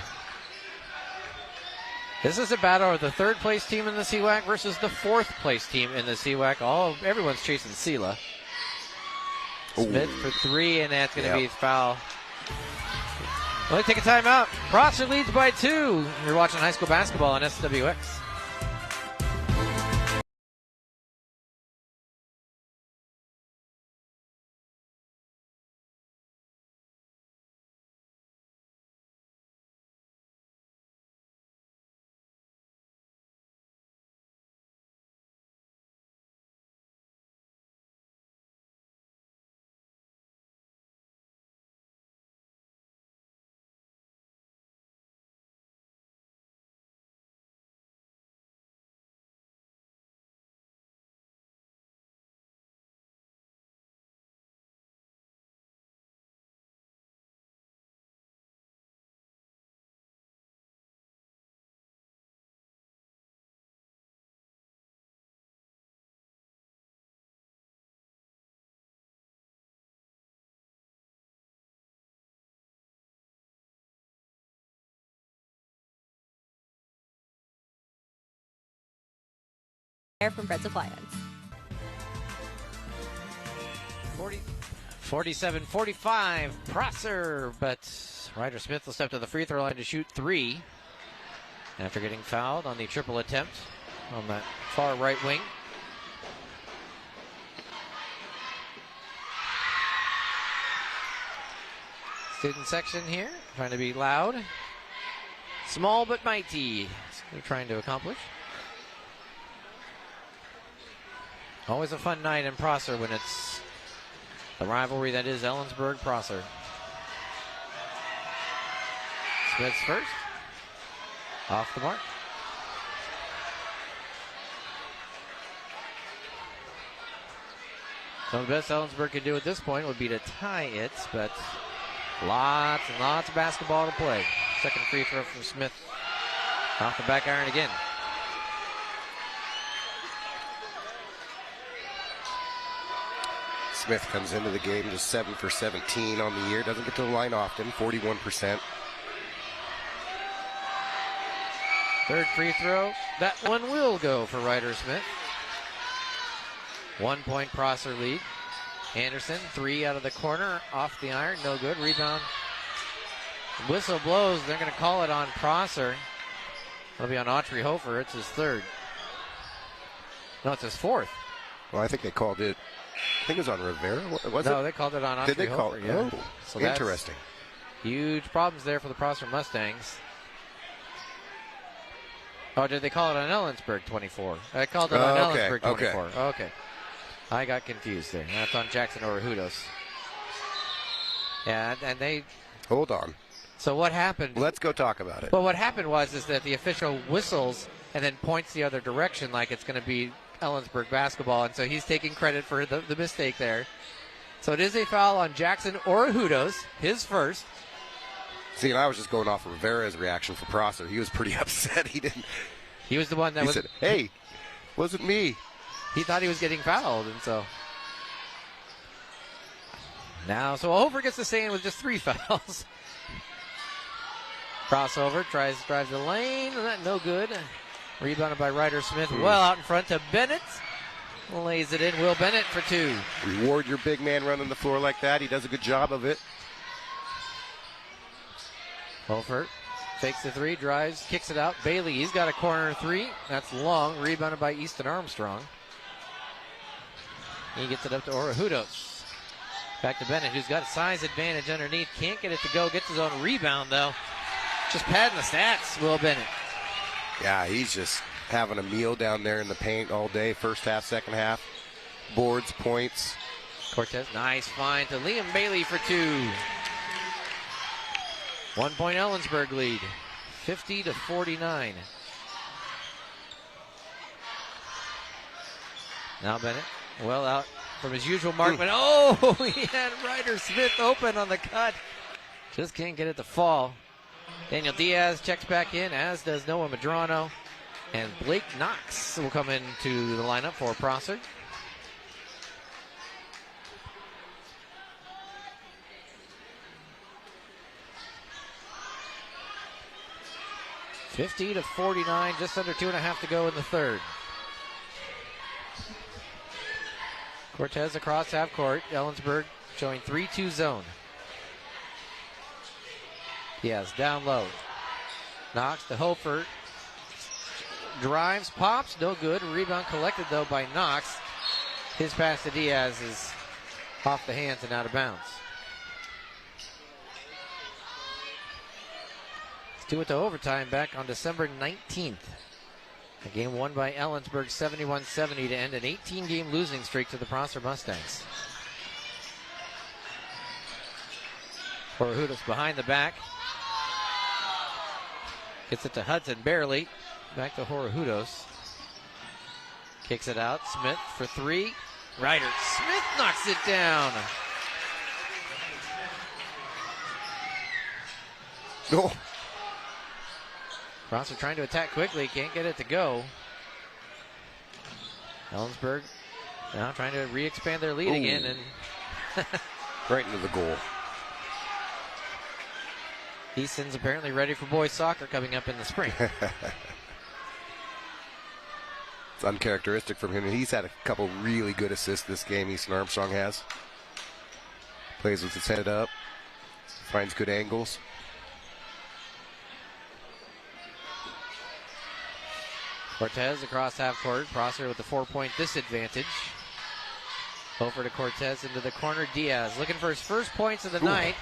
[SPEAKER 1] This is a battle of the 3rd place team in the SWX versus the 4th place team in the SWX. Everyone's chasing Sela. Smith for 3, and that's going to be foul. Well, take a timeout. Prosser leads by 2. You're watching high school basketball on SWX.
[SPEAKER 5] from Fred's Appliance.
[SPEAKER 1] 47-45, Prosser, but Ryder Smith will step to the free throw line to shoot 3 after getting fouled on the triple attempt on that far right wing. Student section here, trying to be loud. Small but mighty, they're trying to accomplish. Always a fun night in Prosser when it's the rivalry that is Ellensburg-Prosser. Smith's first. Off the mark. So the best Ellensburg could do at this point would be to tie it, but lots and lots of basketball to play. Second free throw from Smith. Off the back iron again.
[SPEAKER 2] Smith comes into the game just 7 for 17 on the year. Doesn't get to the line often, 41%.
[SPEAKER 1] Third free throw. That one will go for Ryder Smith. 1 point Prosser lead. Anderson, 3 out of the corner, off the iron, no good. Rebound. Whistle blows. They're going to call it on Prosser. It'll be on Autry Hofer. It's his third. No, it's his fourth.
[SPEAKER 2] Well, I think they called it. I think it was on Rivera.
[SPEAKER 1] No, they called it on Autry Hofer.
[SPEAKER 2] Did they call it?
[SPEAKER 1] Yeah.
[SPEAKER 2] Oh,
[SPEAKER 1] so
[SPEAKER 2] interesting.
[SPEAKER 1] Huge problems there for the Prosser Mustangs. Oh, did they call it on Ellensburg 24? I called it on Ellensburg 24. Okay. I got confused there. That's on Jackson Orejudos. Yeah, and they...
[SPEAKER 2] Hold on.
[SPEAKER 1] So what happened?
[SPEAKER 2] Let's go talk about it.
[SPEAKER 1] Well, what happened was that the official whistles and then points the other direction like it's going to be Ellensburg basketball, and so he's taking credit for the mistake there. So it is a foul on Jackson Orejudos, his first.
[SPEAKER 2] See, and I was just going off of Rivera's reaction for Prosser. He was pretty upset.
[SPEAKER 1] He was the one that
[SPEAKER 2] said, "Hey, wasn't me."
[SPEAKER 1] He thought he was getting fouled, and so now, so Hofer gets the stand with just 3 fouls. Crossover, drives the lane, no good. Rebounded by Ryder Smith, well out in front to Bennett. Lays it in, Will Bennett for 2.
[SPEAKER 2] Reward your big man running the floor like that. He does a good job of it.
[SPEAKER 1] Hofer takes the 3, drives, kicks it out. Bailey, he's got a corner 3. That's long, rebounded by Easton Armstrong. He gets it up to Orejudos. Back to Bennett, who's got a size advantage underneath. Can't get it to go. Gets his own rebound, though. Just padding the stats, Will Bennett.
[SPEAKER 2] Yeah, he's just having a meal down there in the paint all day. First half, second half. Boards, points.
[SPEAKER 1] Cortez, nice find to Liam Bailey for 2. 1 point Ellensburg lead, 50-49. Now Bennett, well out from his usual mark, but oh, he had Ryder Smith open on the cut. Just can't get it to fall. Daniel Diaz checks back in, as does Noah Madrano. And Blake Knox will come into the lineup for Prosser. (50-49), just under 2.5 to go in the third. Cortez across half court. Ellensburg showing 3-2 zone. Yes, down low. Knox to Hofer. Drives, pops, no good. Rebound collected, though, by Knox. His pass to Diaz is off the hands and out of bounds. Let's do it to overtime back on December 19th. A game won by Ellensburg 71-70 to end an 18-game losing streak to the Prosser Mustangs. Orejudos behind the back. Gets it to Hudson barely. Back to Orejudos. Kicks it out. Smith for 3. Ryder Smith knocks it down.
[SPEAKER 2] Oh.
[SPEAKER 1] Prosser trying to attack quickly. Can't get it to go. Ellensburg now trying to re-expand their lead again. And
[SPEAKER 2] right into the goal.
[SPEAKER 1] Easton's apparently ready for boys soccer coming up in the spring.
[SPEAKER 2] It's uncharacteristic from him. He's had a couple really good assists this game, Easton Armstrong has. Plays with his head up. Finds good angles.
[SPEAKER 1] Cortez across half court. Prosser with the 4-point disadvantage. Hofer to Cortez into the corner. Diaz looking for his first points of the night.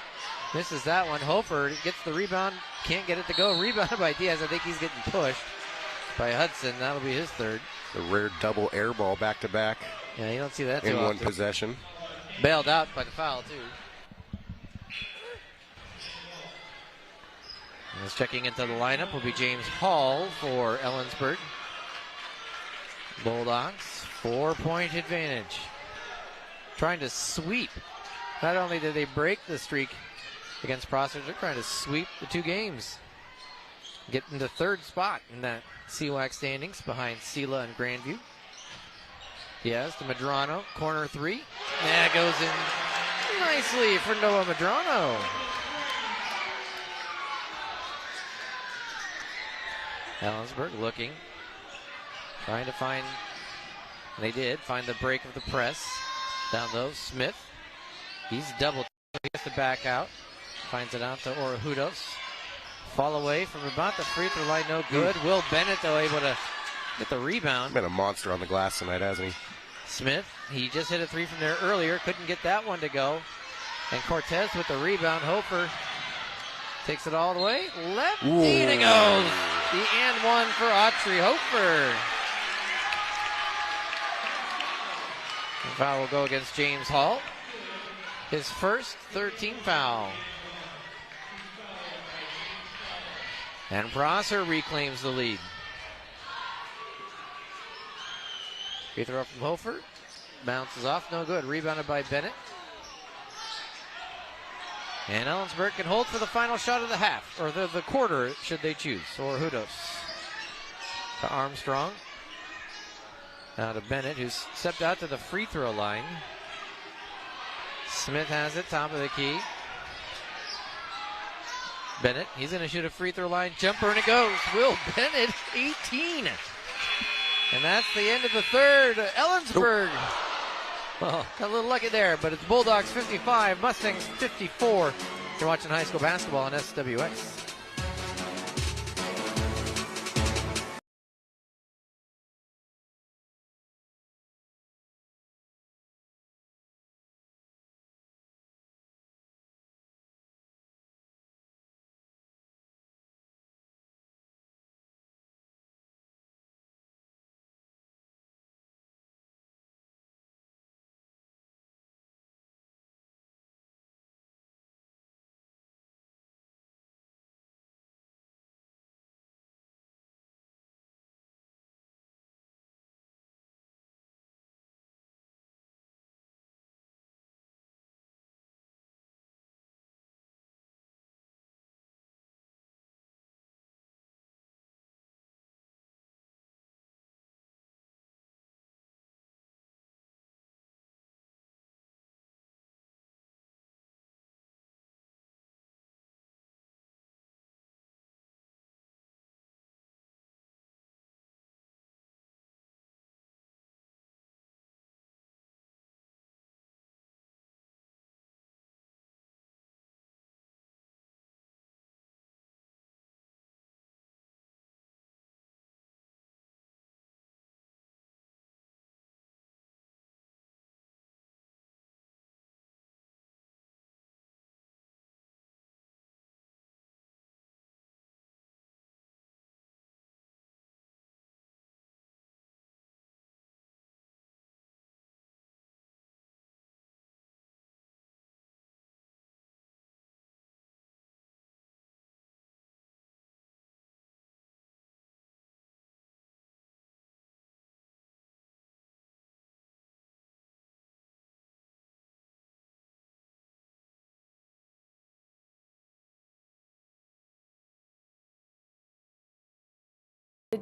[SPEAKER 1] Misses that one. Hofer gets the rebound. Can't get it to go. Rebounded by Diaz. I think he's getting pushed by Hudson. That'll be his third.
[SPEAKER 2] The rare double air ball back to back.
[SPEAKER 1] Yeah, you don't see that too
[SPEAKER 2] in one
[SPEAKER 1] often.
[SPEAKER 2] possession.
[SPEAKER 1] Bailed out by the foul, too. And checking into the lineup will be James Hall for Ellensburg. Bulldogs, 4-point advantage. Trying to sweep. Not only did they break the streak against Prosser, they're trying to sweep the 2 games. Get into third spot in that SWX standings behind Sela and Grandview. Yes, to Medrano, corner 3. That goes in nicely for Noah Medrano. Ellensburg looking, trying to find, they did find the break of the press. Down low, Smith. He's double, he has to back out. Finds it out to Orahudos. Fall away from about the free throw line, no good. Will Bennett, though, able to get the rebound.
[SPEAKER 2] Been a monster on the glass tonight, hasn't he?
[SPEAKER 1] Smith, he just hit a 3 from there earlier, couldn't get that one to go. And Cortez with the rebound. Hofer takes it all the way. Lefty, and it goes. The and one for Autry Hofer. The foul will go against James Hall. His first 13th foul. And Prosser reclaims the lead. Free throw from Hofer. Bounces off, no good. Rebounded by Bennett. And Ellensburg can hold for the final shot of the half, or the quarter, should they choose. Or Hudos. To Armstrong. Now to Bennett, who's stepped out to the free throw line. Smith has it, top of the key. Bennett, he's going to shoot a free throw line jumper, and it goes. Will Bennett, 18. And that's the end of the third. Ellensburg. Well, got a little lucky there, but it's Bulldogs 55, Mustangs 54. You're watching high school basketball on SWX.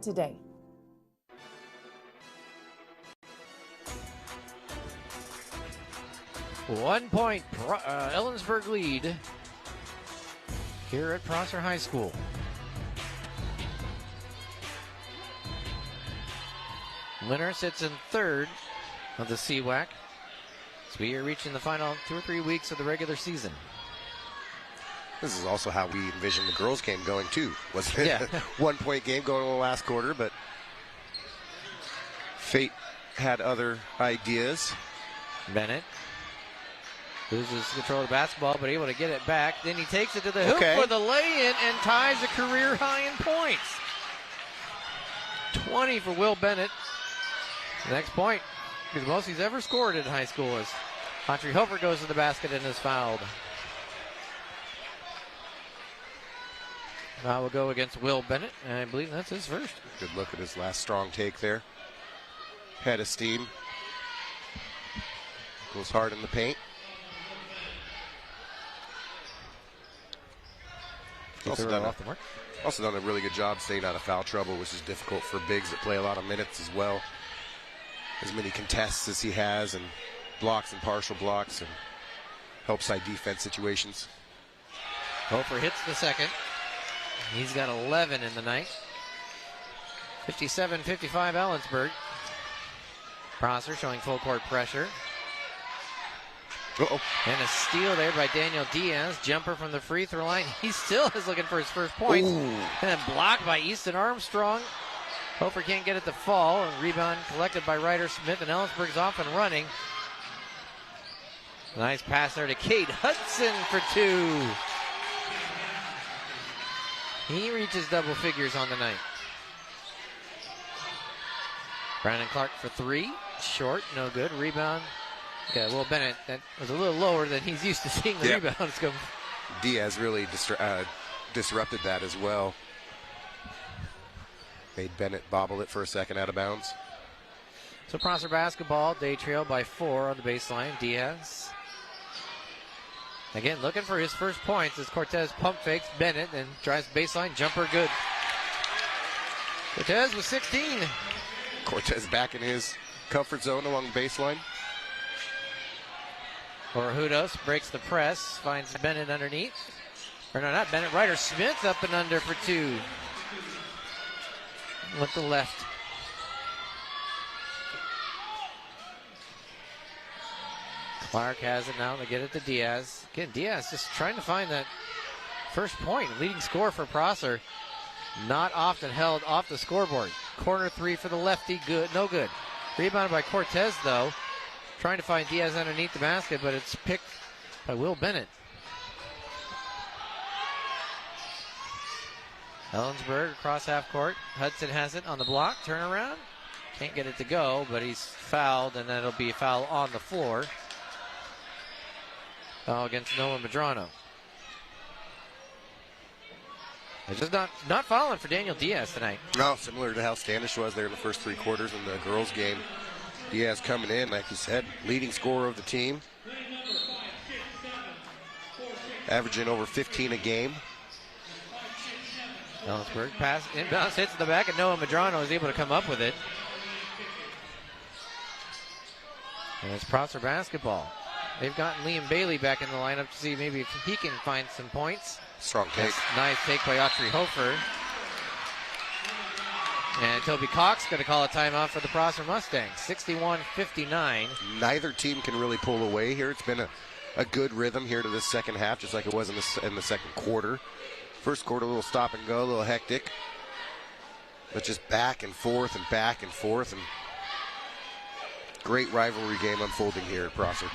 [SPEAKER 5] Today.
[SPEAKER 1] One point, Ellensburg lead here at Prosser High School. Winner sits in third of the SWX. So we are reaching the final 2 or 3 weeks of the regular season.
[SPEAKER 2] This is also how we envisioned the girls' game going, too. Wasn't it?
[SPEAKER 1] Yeah.
[SPEAKER 2] 1-point game going in the last quarter, but fate had other ideas.
[SPEAKER 1] Bennett loses control of the basketball, but able to get it back. Then he takes it to the hoop for the lay-in and ties a career high in points. 20 for Will Bennett. The next point is the most he's ever scored in high school as Audrey Hofer goes to the basket and is fouled. Now will go against Will Bennett, and I believe that's his first.
[SPEAKER 2] Good look at his last strong take there. Head of steam. Goes hard in the paint. Also done a really good job staying out of foul trouble, which is difficult for bigs that play a lot of minutes as well. As many contests as he has, and blocks and partial blocks, and help side defense situations.
[SPEAKER 1] Hofer hits the second. He's got 11 in the night. 57-55 Ellensburg. Prosser showing full court pressure. And a steal there by Daniel Diaz. Jumper from the free throw line. He still is looking for his first point. And then blocked by Easton Armstrong. Hofer can't get it to fall. And rebound collected by Ryder Smith. And Ellensburg's off and running. Nice pass there to Cade Hudson for 2. He reaches double figures on the night. Brandon Clark for 3. Short, no good. Rebound. Yeah, Will Bennett, that was a little lower than he's used to seeing the rebounds come.
[SPEAKER 2] Diaz really disrupted that as well. Made Bennett bobble it for a second out of bounds.
[SPEAKER 1] So Prosser basketball, they trail by 4 on the baseline. Diaz. Again, looking for his first points as Cortez pump fakes Bennett and drives baseline. Jumper good. Cortez with 16.
[SPEAKER 2] Cortez back in his comfort zone along the baseline.
[SPEAKER 1] Orujudos breaks the press, finds Bennett underneath. Or no, not Bennett. Ryder Smith up and under for 2. With the left. Clark has it now to get it to Diaz. Again, Diaz just trying to find that first point. Leading score for Prosser. Not often held off the scoreboard. Corner 3 for the lefty. Good. No good. Rebounded by Cortez, though. Trying to find Diaz underneath the basket, but it's picked by Will Bennett. Ellensburg across half court. Hudson has it on the block. Turnaround. Can't get it to go, but he's fouled, and that'll be a foul on the floor. Foul against Noah Medrano. It's just not fouling for Daniel Diaz tonight.
[SPEAKER 2] No, similar to how Standish was there in the first 3 quarters in the girls' game. Diaz coming in, like you said, leading scorer of the team. Averaging over 15 a game.
[SPEAKER 1] Ellensburg pass, inbounds, hits in the back, and Noah Medrano is able to come up with it. And it's Prosser basketball. They've gotten Liam Bailey back in the lineup to see maybe if he can find some points.
[SPEAKER 2] Strong take.
[SPEAKER 1] Nice take by Audrey Hofer. And Toby Cox going to call a timeout for the Prosser Mustangs. 61-59.
[SPEAKER 2] Neither team can really pull away here. It's been a good rhythm here to this second half, just like it was in the second quarter. First quarter, a little stop and go, a little hectic. But just back and forth and back and forth. And great rivalry game unfolding here at Prosser.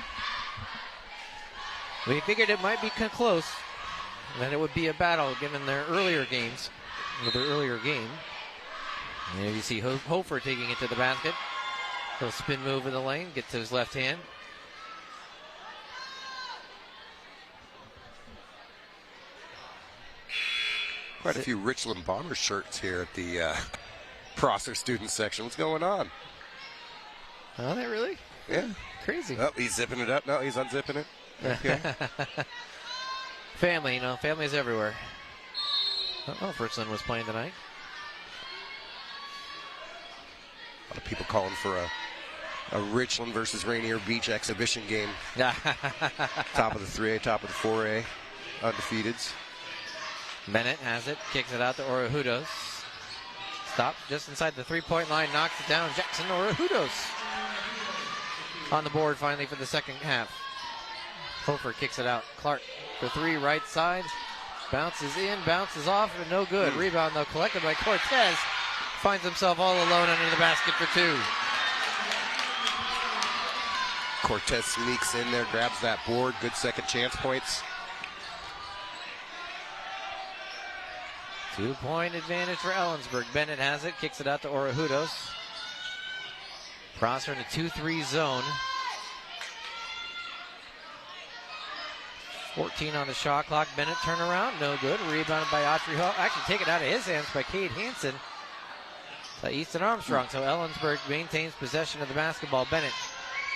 [SPEAKER 1] We figured it might be close, and that it would be a battle given their earlier games, or their earlier game. And there you see Hofer taking it to the basket. Little spin move in the lane, get to his left hand.
[SPEAKER 2] Quite a few Richland Bomber shirts here at the Prosser student section. What's going on?
[SPEAKER 1] Are they really?
[SPEAKER 2] Yeah.
[SPEAKER 1] Crazy.
[SPEAKER 2] Oh, he's zipping it up. No, he's unzipping it. Okay.
[SPEAKER 1] Family, family's everywhere. Oh, Richland was playing tonight.
[SPEAKER 2] A lot of people calling for a Richland versus Rainier Beach exhibition game. Top of the 3A, top of the 4A, undefeateds.
[SPEAKER 1] Bennett has it, kicks it out to Orujudos. Stopped just inside the three-point line, knocks it down. Jackson Orejudos on the board finally for the second half. Hofer kicks it out. Clark for three, right side. Bounces in, bounces off, but no good. Rebound, though, collected by Cortez. Finds himself all alone under the basket for two.
[SPEAKER 2] Cortez sneaks in there, grabs that board. Good second chance points.
[SPEAKER 1] 2-point advantage for Ellensburg. Bennett has it, kicks it out to Orejudos. Prosser in a 2-3 zone. 14 on the shot clock. Bennett turnaround, no good. Rebounded by Autry Hall. Actually taken out of his hands by Cade Hansen. Easton Armstrong. So Ellensburg maintains possession of the basketball. Bennett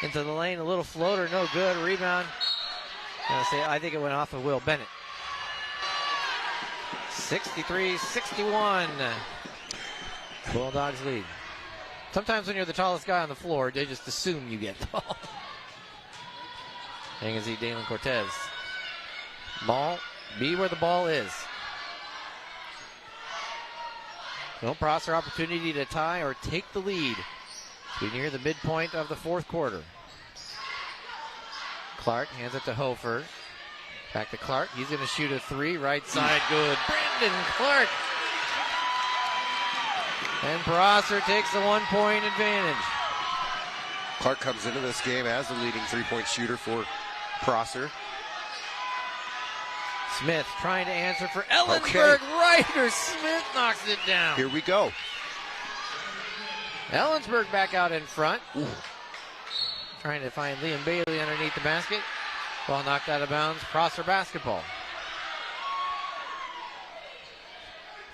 [SPEAKER 1] into the lane, a little floater, no good. Rebound. I think it went off of Will Bennett. 63-61. Bulldogs lead. Sometimes when you're the tallest guy on the floor, they just assume you get the ball. And you can see Dalen Cortez. Ball, be where the ball is. No Prosser opportunity to tie or take the lead. We near the midpoint of the fourth quarter. Clark hands it to Hofer. Back to Clark. He's going to shoot a three. Right side, good. Brandon Clark. And Prosser takes the 1-point advantage.
[SPEAKER 2] Clark comes into this game as the leading three-point shooter for Prosser.
[SPEAKER 1] Smith trying to answer for Ellensburg. Ryder Smith knocks it down.
[SPEAKER 2] Here we go.
[SPEAKER 1] Ellensburg back out in front. Ooh. Trying to find Liam Bailey underneath the basket. Ball knocked out of bounds. Prosser basketball.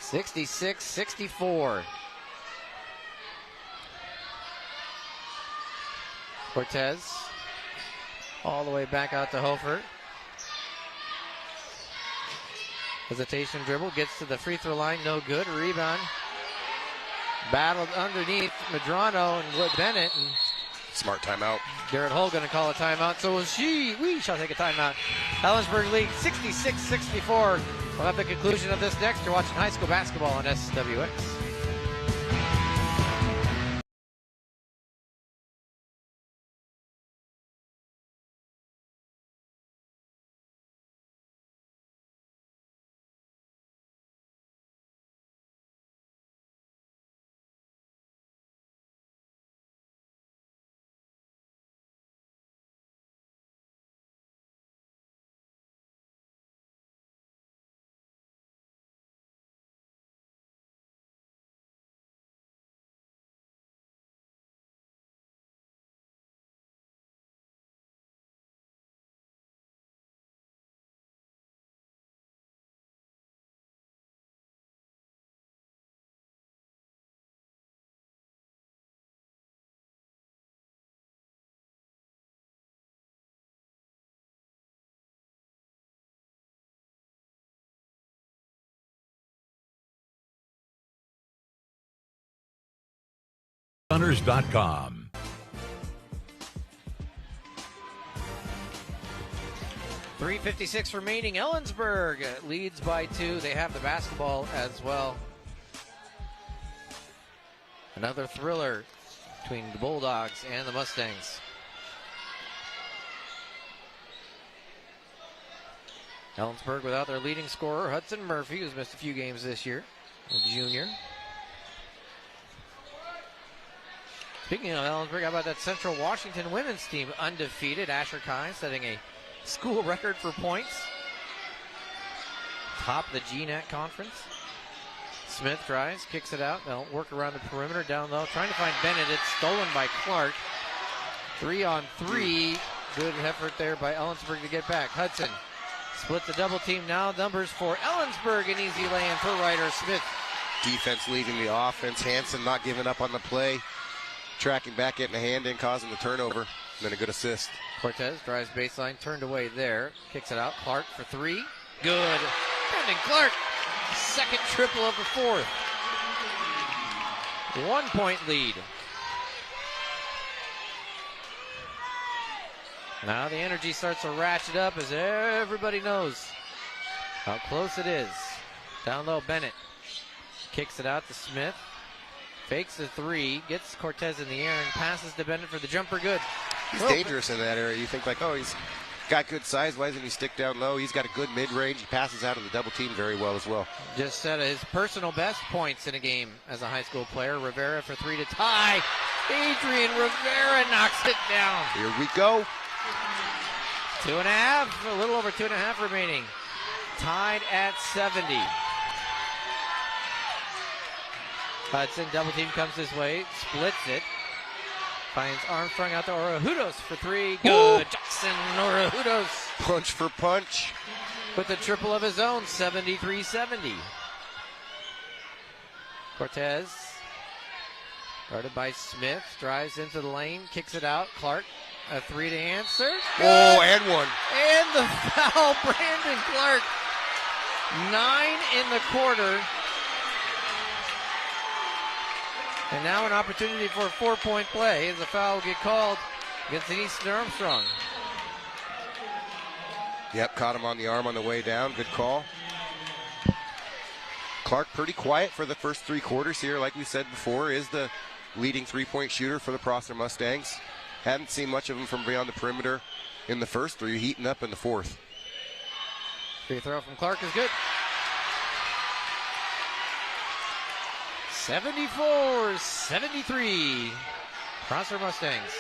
[SPEAKER 1] 66-64. Cortez all the way back out to Hofer. Hesitation dribble, gets to the free throw line, no good. Rebound. Battled underneath Medrano and Bennett. And
[SPEAKER 2] smart timeout.
[SPEAKER 1] Garrett Hull going to call a timeout. So we shall take a timeout. Ellensburg leads 66-64. We'll have the conclusion of this next. You're watching high school basketball on SWX.
[SPEAKER 10] Runners.com.
[SPEAKER 1] .356 remaining. Ellensburg leads by 2. They have the basketball as well. Another thriller between the Bulldogs and the Mustangs. Ellensburg without their leading scorer, Hudson Murphy, who's missed a few games this year, a junior. Speaking of Ellensburg, how about that Central Washington women's team undefeated? Asher Kai setting a school record for points. Top of the GNAT conference. Smith tries, kicks it out. They'll work around the perimeter down low. Trying to find Bennett. It's stolen by Clark. 3-on-3. Good effort there by Ellensburg to get back. Hudson splits the double team now. Numbers for Ellensburg. An easy lay-in for Ryder Smith.
[SPEAKER 2] Defense leading the offense. Hansen not giving up on the play. Tracking back, getting a hand in, causing the turnover. And then a good assist.
[SPEAKER 1] Cortez drives baseline, turned away there. Kicks it out. Clark for 3. Good. Brandon Clark. Second triple of the fourth. 1-point lead. Now the energy starts to ratchet up as everybody knows how close it is. Down low, Bennett kicks it out to Smith. Fakes the three, gets Cortez in the air, and passes to Bennett for the jumper. Good.
[SPEAKER 2] He's dangerous in that area. You think like, oh, he's got good size. Why doesn't he stick down low? He's got a good mid-range. He passes out of the double team very well as well.
[SPEAKER 1] Just set his personal best points in a game as a high school player. Rivera for three to tie. Adrian Rivera knocks it down.
[SPEAKER 2] Here we go.
[SPEAKER 1] 2.5, a little over 2.5 remaining. Tied at 70. Hudson, double team comes this way, splits it. Finds Armstrong out to Orahudos for three. Good. Jackson Orahudos.
[SPEAKER 2] Punch for punch.
[SPEAKER 1] With a triple of his own, 73-70. Cortez, guarded by Smith, drives into the lane, kicks it out. Clark, a three to answer. Good.
[SPEAKER 2] Oh, and one.
[SPEAKER 1] And the foul, Brandon Clark. 9 in the quarter. And now an opportunity for a 4-point play as a foul will get called against Easton Armstrong.
[SPEAKER 2] Yep, caught him on the arm on the way down. Good call. Clark pretty quiet for the first 3 quarters here. Like we said before, is the leading 3-point shooter for the Prosser Mustangs. Hadn't seen much of him from beyond the perimeter in the first 3, heating up in the fourth.
[SPEAKER 1] Free throw from Clark is good. 74-73. Prosser Mustangs.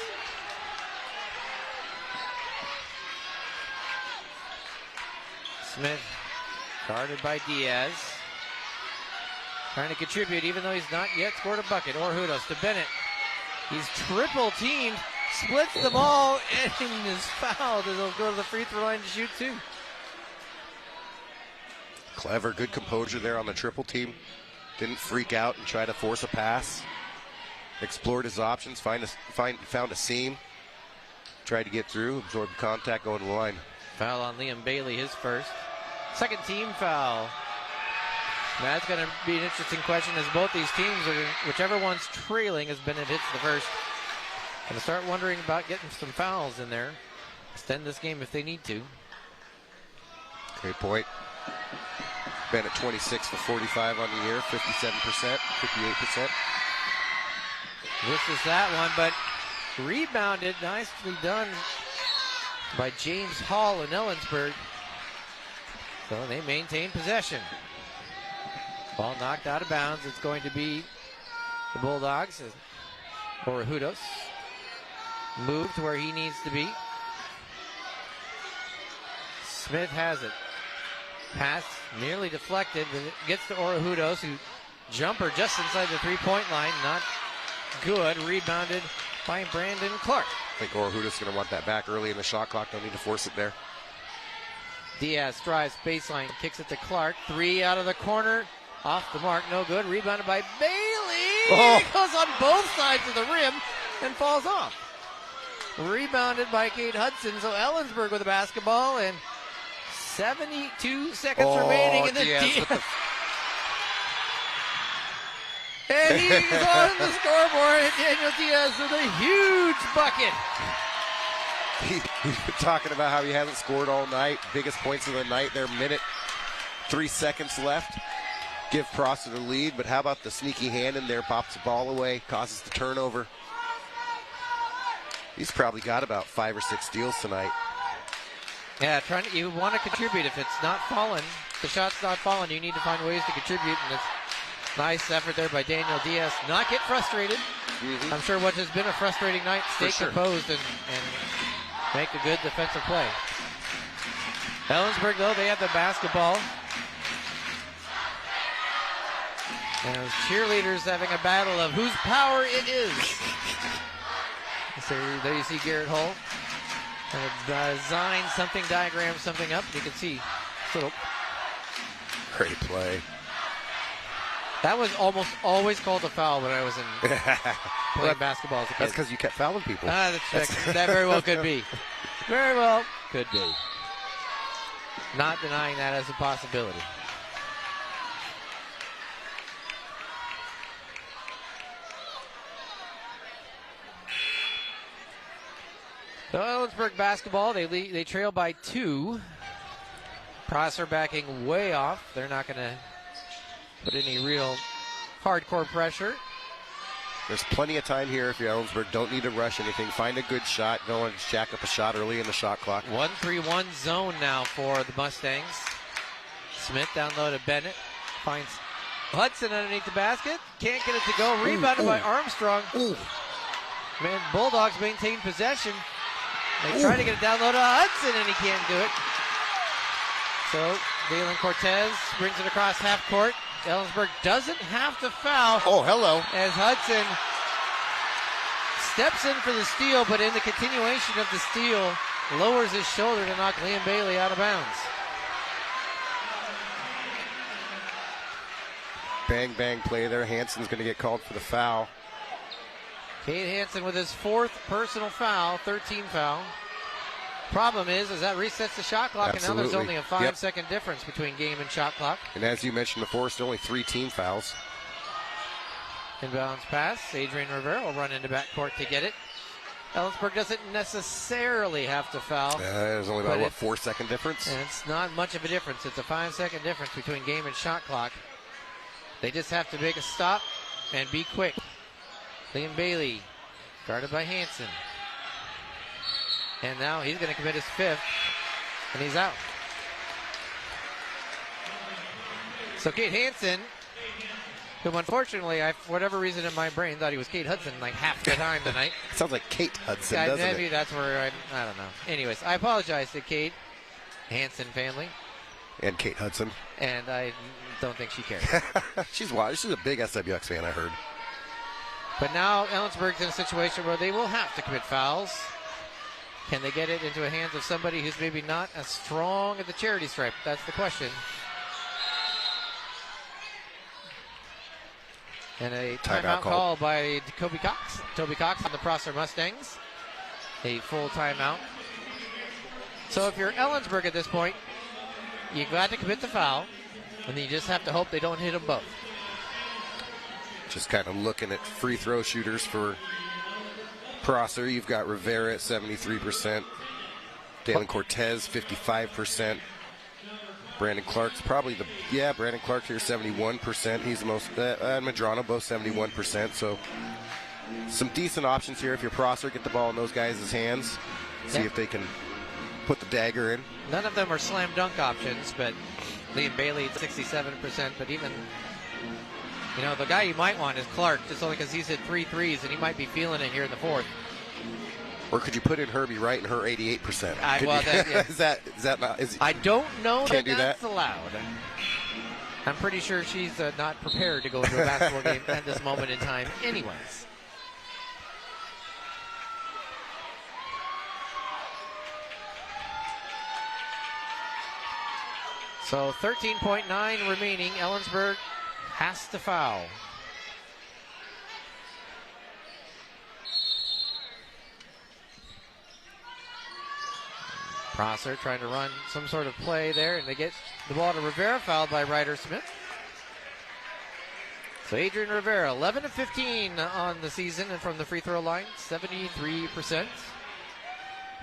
[SPEAKER 1] Smith guarded by Diaz. Trying to contribute even though he's not yet scored a bucket. Orahudos to Bennett. He's triple teamed. Splits them all and is fouled. And he'll go to the free throw line to shoot 2.
[SPEAKER 2] Clever, good composure there on the triple team. Didn't freak out and try to force a pass. Explored his options, found a seam. Tried to get through, absorbed contact, going to the line.
[SPEAKER 1] Foul on Liam Bailey, his first. Second team foul. That's going to be an interesting question as both these teams, whichever one's trailing, as Bennett hits the first. Going to start wondering about getting some fouls in there. Extend this game if they need to.
[SPEAKER 2] Great point. Bennett 26 for 45 on the year, 57%, 58%.
[SPEAKER 1] Misses that one, but rebounded, nicely done by James Hall in Ellensburg. So they maintain possession. Ball knocked out of bounds. It's going to be the Bulldogs. Orahudos moved to where he needs to be. Smith has it. Pass nearly deflected, but it gets to Orahudos, who jumper just inside the 3-point line. Not good. Rebounded by Brandon Clark.
[SPEAKER 2] I think Orahudos is going to want that back early in the shot clock. Don't need to force it there.
[SPEAKER 1] Diaz drives baseline, kicks it to Clark. 3 out of the corner. Off the mark, no good. Rebounded by Bailey.
[SPEAKER 2] Oh.
[SPEAKER 1] It goes on both sides of the rim and falls off. Rebounded by Kate Hudson. So Ellensburg with the basketball and 72 seconds remaining in the Diaz. And he's on the scoreboard. Daniel Diaz with a huge bucket.
[SPEAKER 2] He's been talking about how he hasn't scored all night. Biggest points of the night. They're 3 seconds left. Give Prosser the lead, but how about the sneaky hand in there? Pops the ball away, causes the turnover. He's probably got about 5 or 6 steals tonight.
[SPEAKER 1] Yeah, you want to contribute. If it's not falling, the shot's not falling, you need to find ways to contribute. And it's nice effort there by Daniel Diaz. Not get frustrated. Mm-hmm. I'm sure what has been a frustrating night, stay composed and make a good defensive play. Ellensburg, though, they have the basketball. And those cheerleaders having a battle of whose power it is. So there you see Garrett Hull. Design something, diagram something up. You can see little.
[SPEAKER 2] Great play.
[SPEAKER 1] That was almost always called a foul when I was in playing basketball as a kid.
[SPEAKER 2] That's because you kept fouling people.
[SPEAKER 1] That very well could be. Very well could be. Not denying that as a possibility. So Ellensburg basketball, they trail by 2. Prosser backing way off. They're not going to put any real hardcore pressure.
[SPEAKER 2] There's plenty of time here if you're Ellensburg. Don't need to rush anything. Find a good shot. Don't want to jack up a shot early in the shot clock.
[SPEAKER 1] 1-3-1 zone now for the Mustangs. Smith down low to Bennett. Finds Hudson underneath the basket. Can't get it to go. Rebounded by Armstrong. Man, Bulldogs maintain possession. They try to get it down low to Hudson, and he can't do it. So, Dalen Cortez brings it across half court. Ellensburg doesn't have to foul.
[SPEAKER 2] Oh, hello.
[SPEAKER 1] As Hudson steps in for the steal, but in the continuation of the steal, lowers his shoulder to knock Liam Bailey out of bounds.
[SPEAKER 2] Bang, bang play there. Hanson's going to get called for the foul.
[SPEAKER 1] Cade Hansen with his 4th personal foul, 13 foul. Problem is that resets the shot clock,
[SPEAKER 2] Absolutely.
[SPEAKER 1] and now there's only a 5-second difference between game and shot clock.
[SPEAKER 2] And as you mentioned before, still only 3 team fouls.
[SPEAKER 1] Inbounds pass. Adrian Rivera will run into backcourt to get it. Ellensburg doesn't necessarily have to foul.
[SPEAKER 2] There's only about, 4-second difference?
[SPEAKER 1] And it's not much of a difference. It's a 5-second difference between game and shot clock. They just have to make a stop and be quick. Liam Bailey, guarded by Hansen. And now he's going to commit his 5th, and he's out. So Cade Hansen, whom unfortunately, for whatever reason in my brain, thought he was Kate Hudson like half the time tonight.
[SPEAKER 2] Sounds like Kate Hudson, doesn't
[SPEAKER 1] maybe
[SPEAKER 2] it?
[SPEAKER 1] that's where I don't know. Anyways, I apologize to Kate Hansen family.
[SPEAKER 2] And Kate Hudson.
[SPEAKER 1] And I don't think she cares.
[SPEAKER 2] She's a big SWX fan, I heard.
[SPEAKER 1] But now Ellensburg's in a situation where they will have to commit fouls. Can they get it into the hands of somebody who's maybe not as strong at the charity stripe? That's the question. And a timeout call by Toby Cox. Toby Cox on the Prosser Mustangs. A full timeout. So if you're Ellensburg at this point, you got to commit the foul, and then you just have to hope they don't hit them both.
[SPEAKER 2] Just kind of looking at free throw shooters for Prosser. You've got Rivera at 73%. Dalen Cortez, 55%. Brandon Clark's probably Brandon Clark here, 71%. He's the most, and Madrano, both 71%. So some decent options here if you're Prosser. Get the ball in those guys' hands. See if they can put the dagger in.
[SPEAKER 1] None of them are slam dunk options, but Liam Bailey, 67%. But even, the guy you might want is Clark, just only because he's hit 3 threes, and he might be feeling it here in the 4th.
[SPEAKER 2] Or could you put in Herbie Wright and her 88%? Is that not?
[SPEAKER 1] I don't know
[SPEAKER 2] that
[SPEAKER 1] that's allowed. I'm pretty sure she's not prepared to go into a basketball game at this moment in time anyways. So 13.9 remaining. Ellensburg has to foul. Prosser trying to run some sort of play there, and they get the ball to Rivera, fouled by Ryder Smith. So Adrian Rivera, 11 of 15 on the season, and from the free throw line, 73%.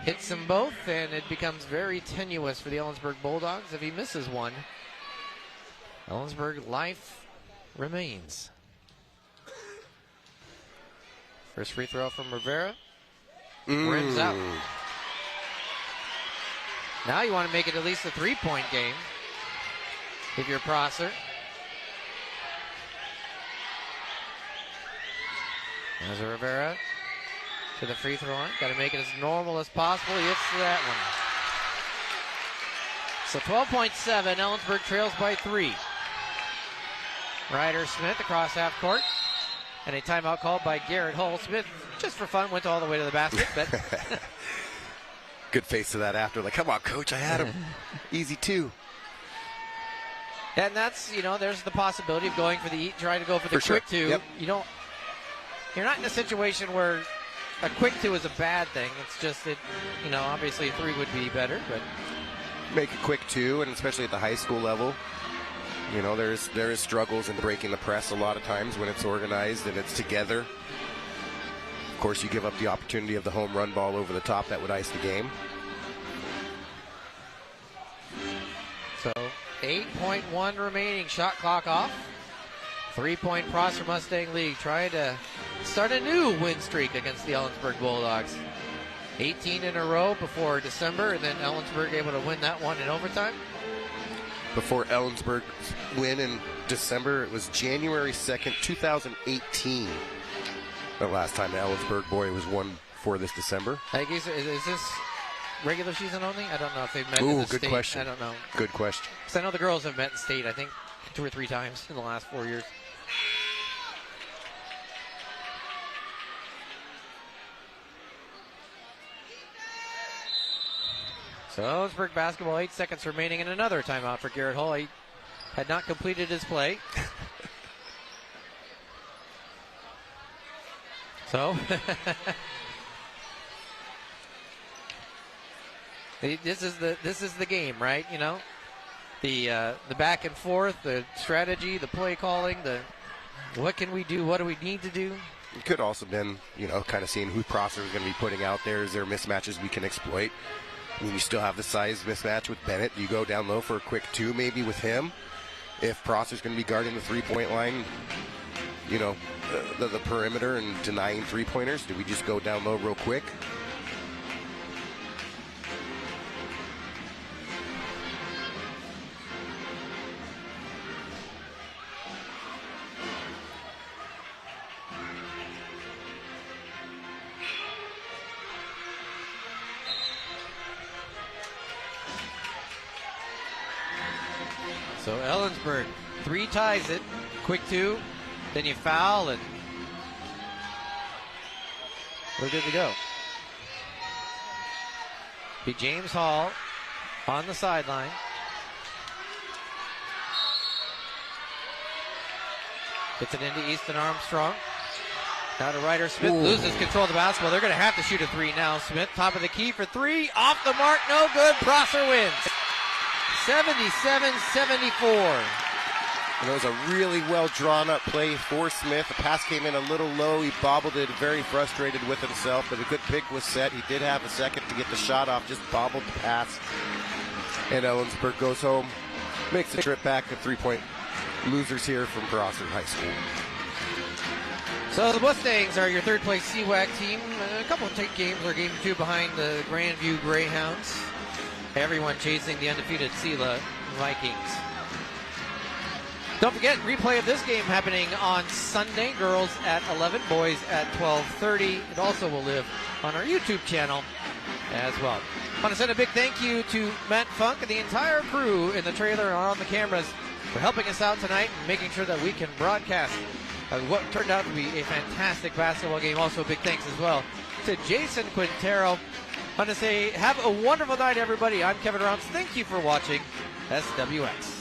[SPEAKER 1] Hits them both, and it becomes very tenuous for the Ellensburg Bulldogs if he misses one. Ellensburg life remains. First free throw from Rivera. Rims out. Now you want to make it at least a 3-point game if you're Prosser. There's a Rivera to the free throw line. Got to make it as normal as possible. He hits that one. So 12.7. Ellensburg trails by 3. Ryder Smith across half court. And a timeout called by Garrett Hull. Smith, just for fun, went all the way to the basket. But
[SPEAKER 2] good face to that after. Like, come on, coach, I had him. Easy 2.
[SPEAKER 1] And that's, there's the possibility of going trying to go for the quick 2.
[SPEAKER 2] Yep.
[SPEAKER 1] You're not in a situation where a quick 2 is a bad thing. It's just that, obviously a 3 would be better, but
[SPEAKER 2] make a quick 2, and especially at the high school level, there is struggles in breaking the press a lot of times when it's organized and it's together. Of course, you give up the opportunity of the home run ball over the top that would ice the game.
[SPEAKER 1] So 8.1 remaining, shot clock off. 3-point Prosser Mustang lead, trying to start a new win streak against the Ellensburg Bulldogs. 18 in a row before December, and then Ellensburg able to win that one in overtime.
[SPEAKER 2] Before Ellensburg's win in December, it was January 2nd, 2018. The last time Ellensburg boy was won for this December.
[SPEAKER 1] I guess, is this regular season only? I don't know if they've met in
[SPEAKER 2] Ooh,
[SPEAKER 1] the
[SPEAKER 2] good
[SPEAKER 1] state.
[SPEAKER 2] question.
[SPEAKER 1] I don't know.
[SPEAKER 2] Good question.
[SPEAKER 1] Because I know the girls have met in state, I think, 2 or 3 times in the last 4 years. So Ellensburg basketball, 8 seconds remaining, and another timeout for Garrett Hull. He had not completed his play. So this is the game, right? You know, the back and forth, the strategy, the play calling, the what can we do, what do we need to do.
[SPEAKER 2] It could also been, you know, kind of seeing who Prosser is going to be putting out there. Is there mismatches we can exploit? I mean, you still have the size mismatch with Bennett. You go down low for a quick 2 maybe with him. If Prosser's going to be guarding the 3-point line, you know, the perimeter and denying 3-pointers, do we just go down low real quick?
[SPEAKER 1] So Ellensburg 3 ties it, quick 2, then you foul, and we're good to go. Be James Hall on the sideline. Gets it into Easton Armstrong. Now to Ryder Smith.
[SPEAKER 2] Ooh.
[SPEAKER 1] Loses control of the basketball. They're going to have to shoot a 3 now. Smith, top of the key for 3. Off the mark, no good. Prosser wins. 77-74.
[SPEAKER 2] And it was a really well drawn up play for Smith. The pass came in a little low. He bobbled it, very frustrated with himself, but a good pick was set. He did have a second to get the shot off, just bobbled the pass. And Ellensburg goes home, makes the trip back to 3-point losers here from Prosser High School.
[SPEAKER 1] So the Mustangs are your 3rd place SWX team. A couple of games are game 2 behind the Grandview Greyhounds. Everyone chasing the undefeated Sela Vikings. Don't forget, replay of this game happening on Sunday. Girls at 11, boys at 12:30. It also will live on our YouTube channel as well. I want to send a big thank you to Matt Funk and the entire crew in the trailer and on the cameras for helping us out tonight and making sure that we can broadcast what turned out to be a fantastic basketball game. Also, a big thanks as well to Jason Quintero. I want to say, have a wonderful night, everybody. I'm Kevin Rounds. Thank you for watching SWX.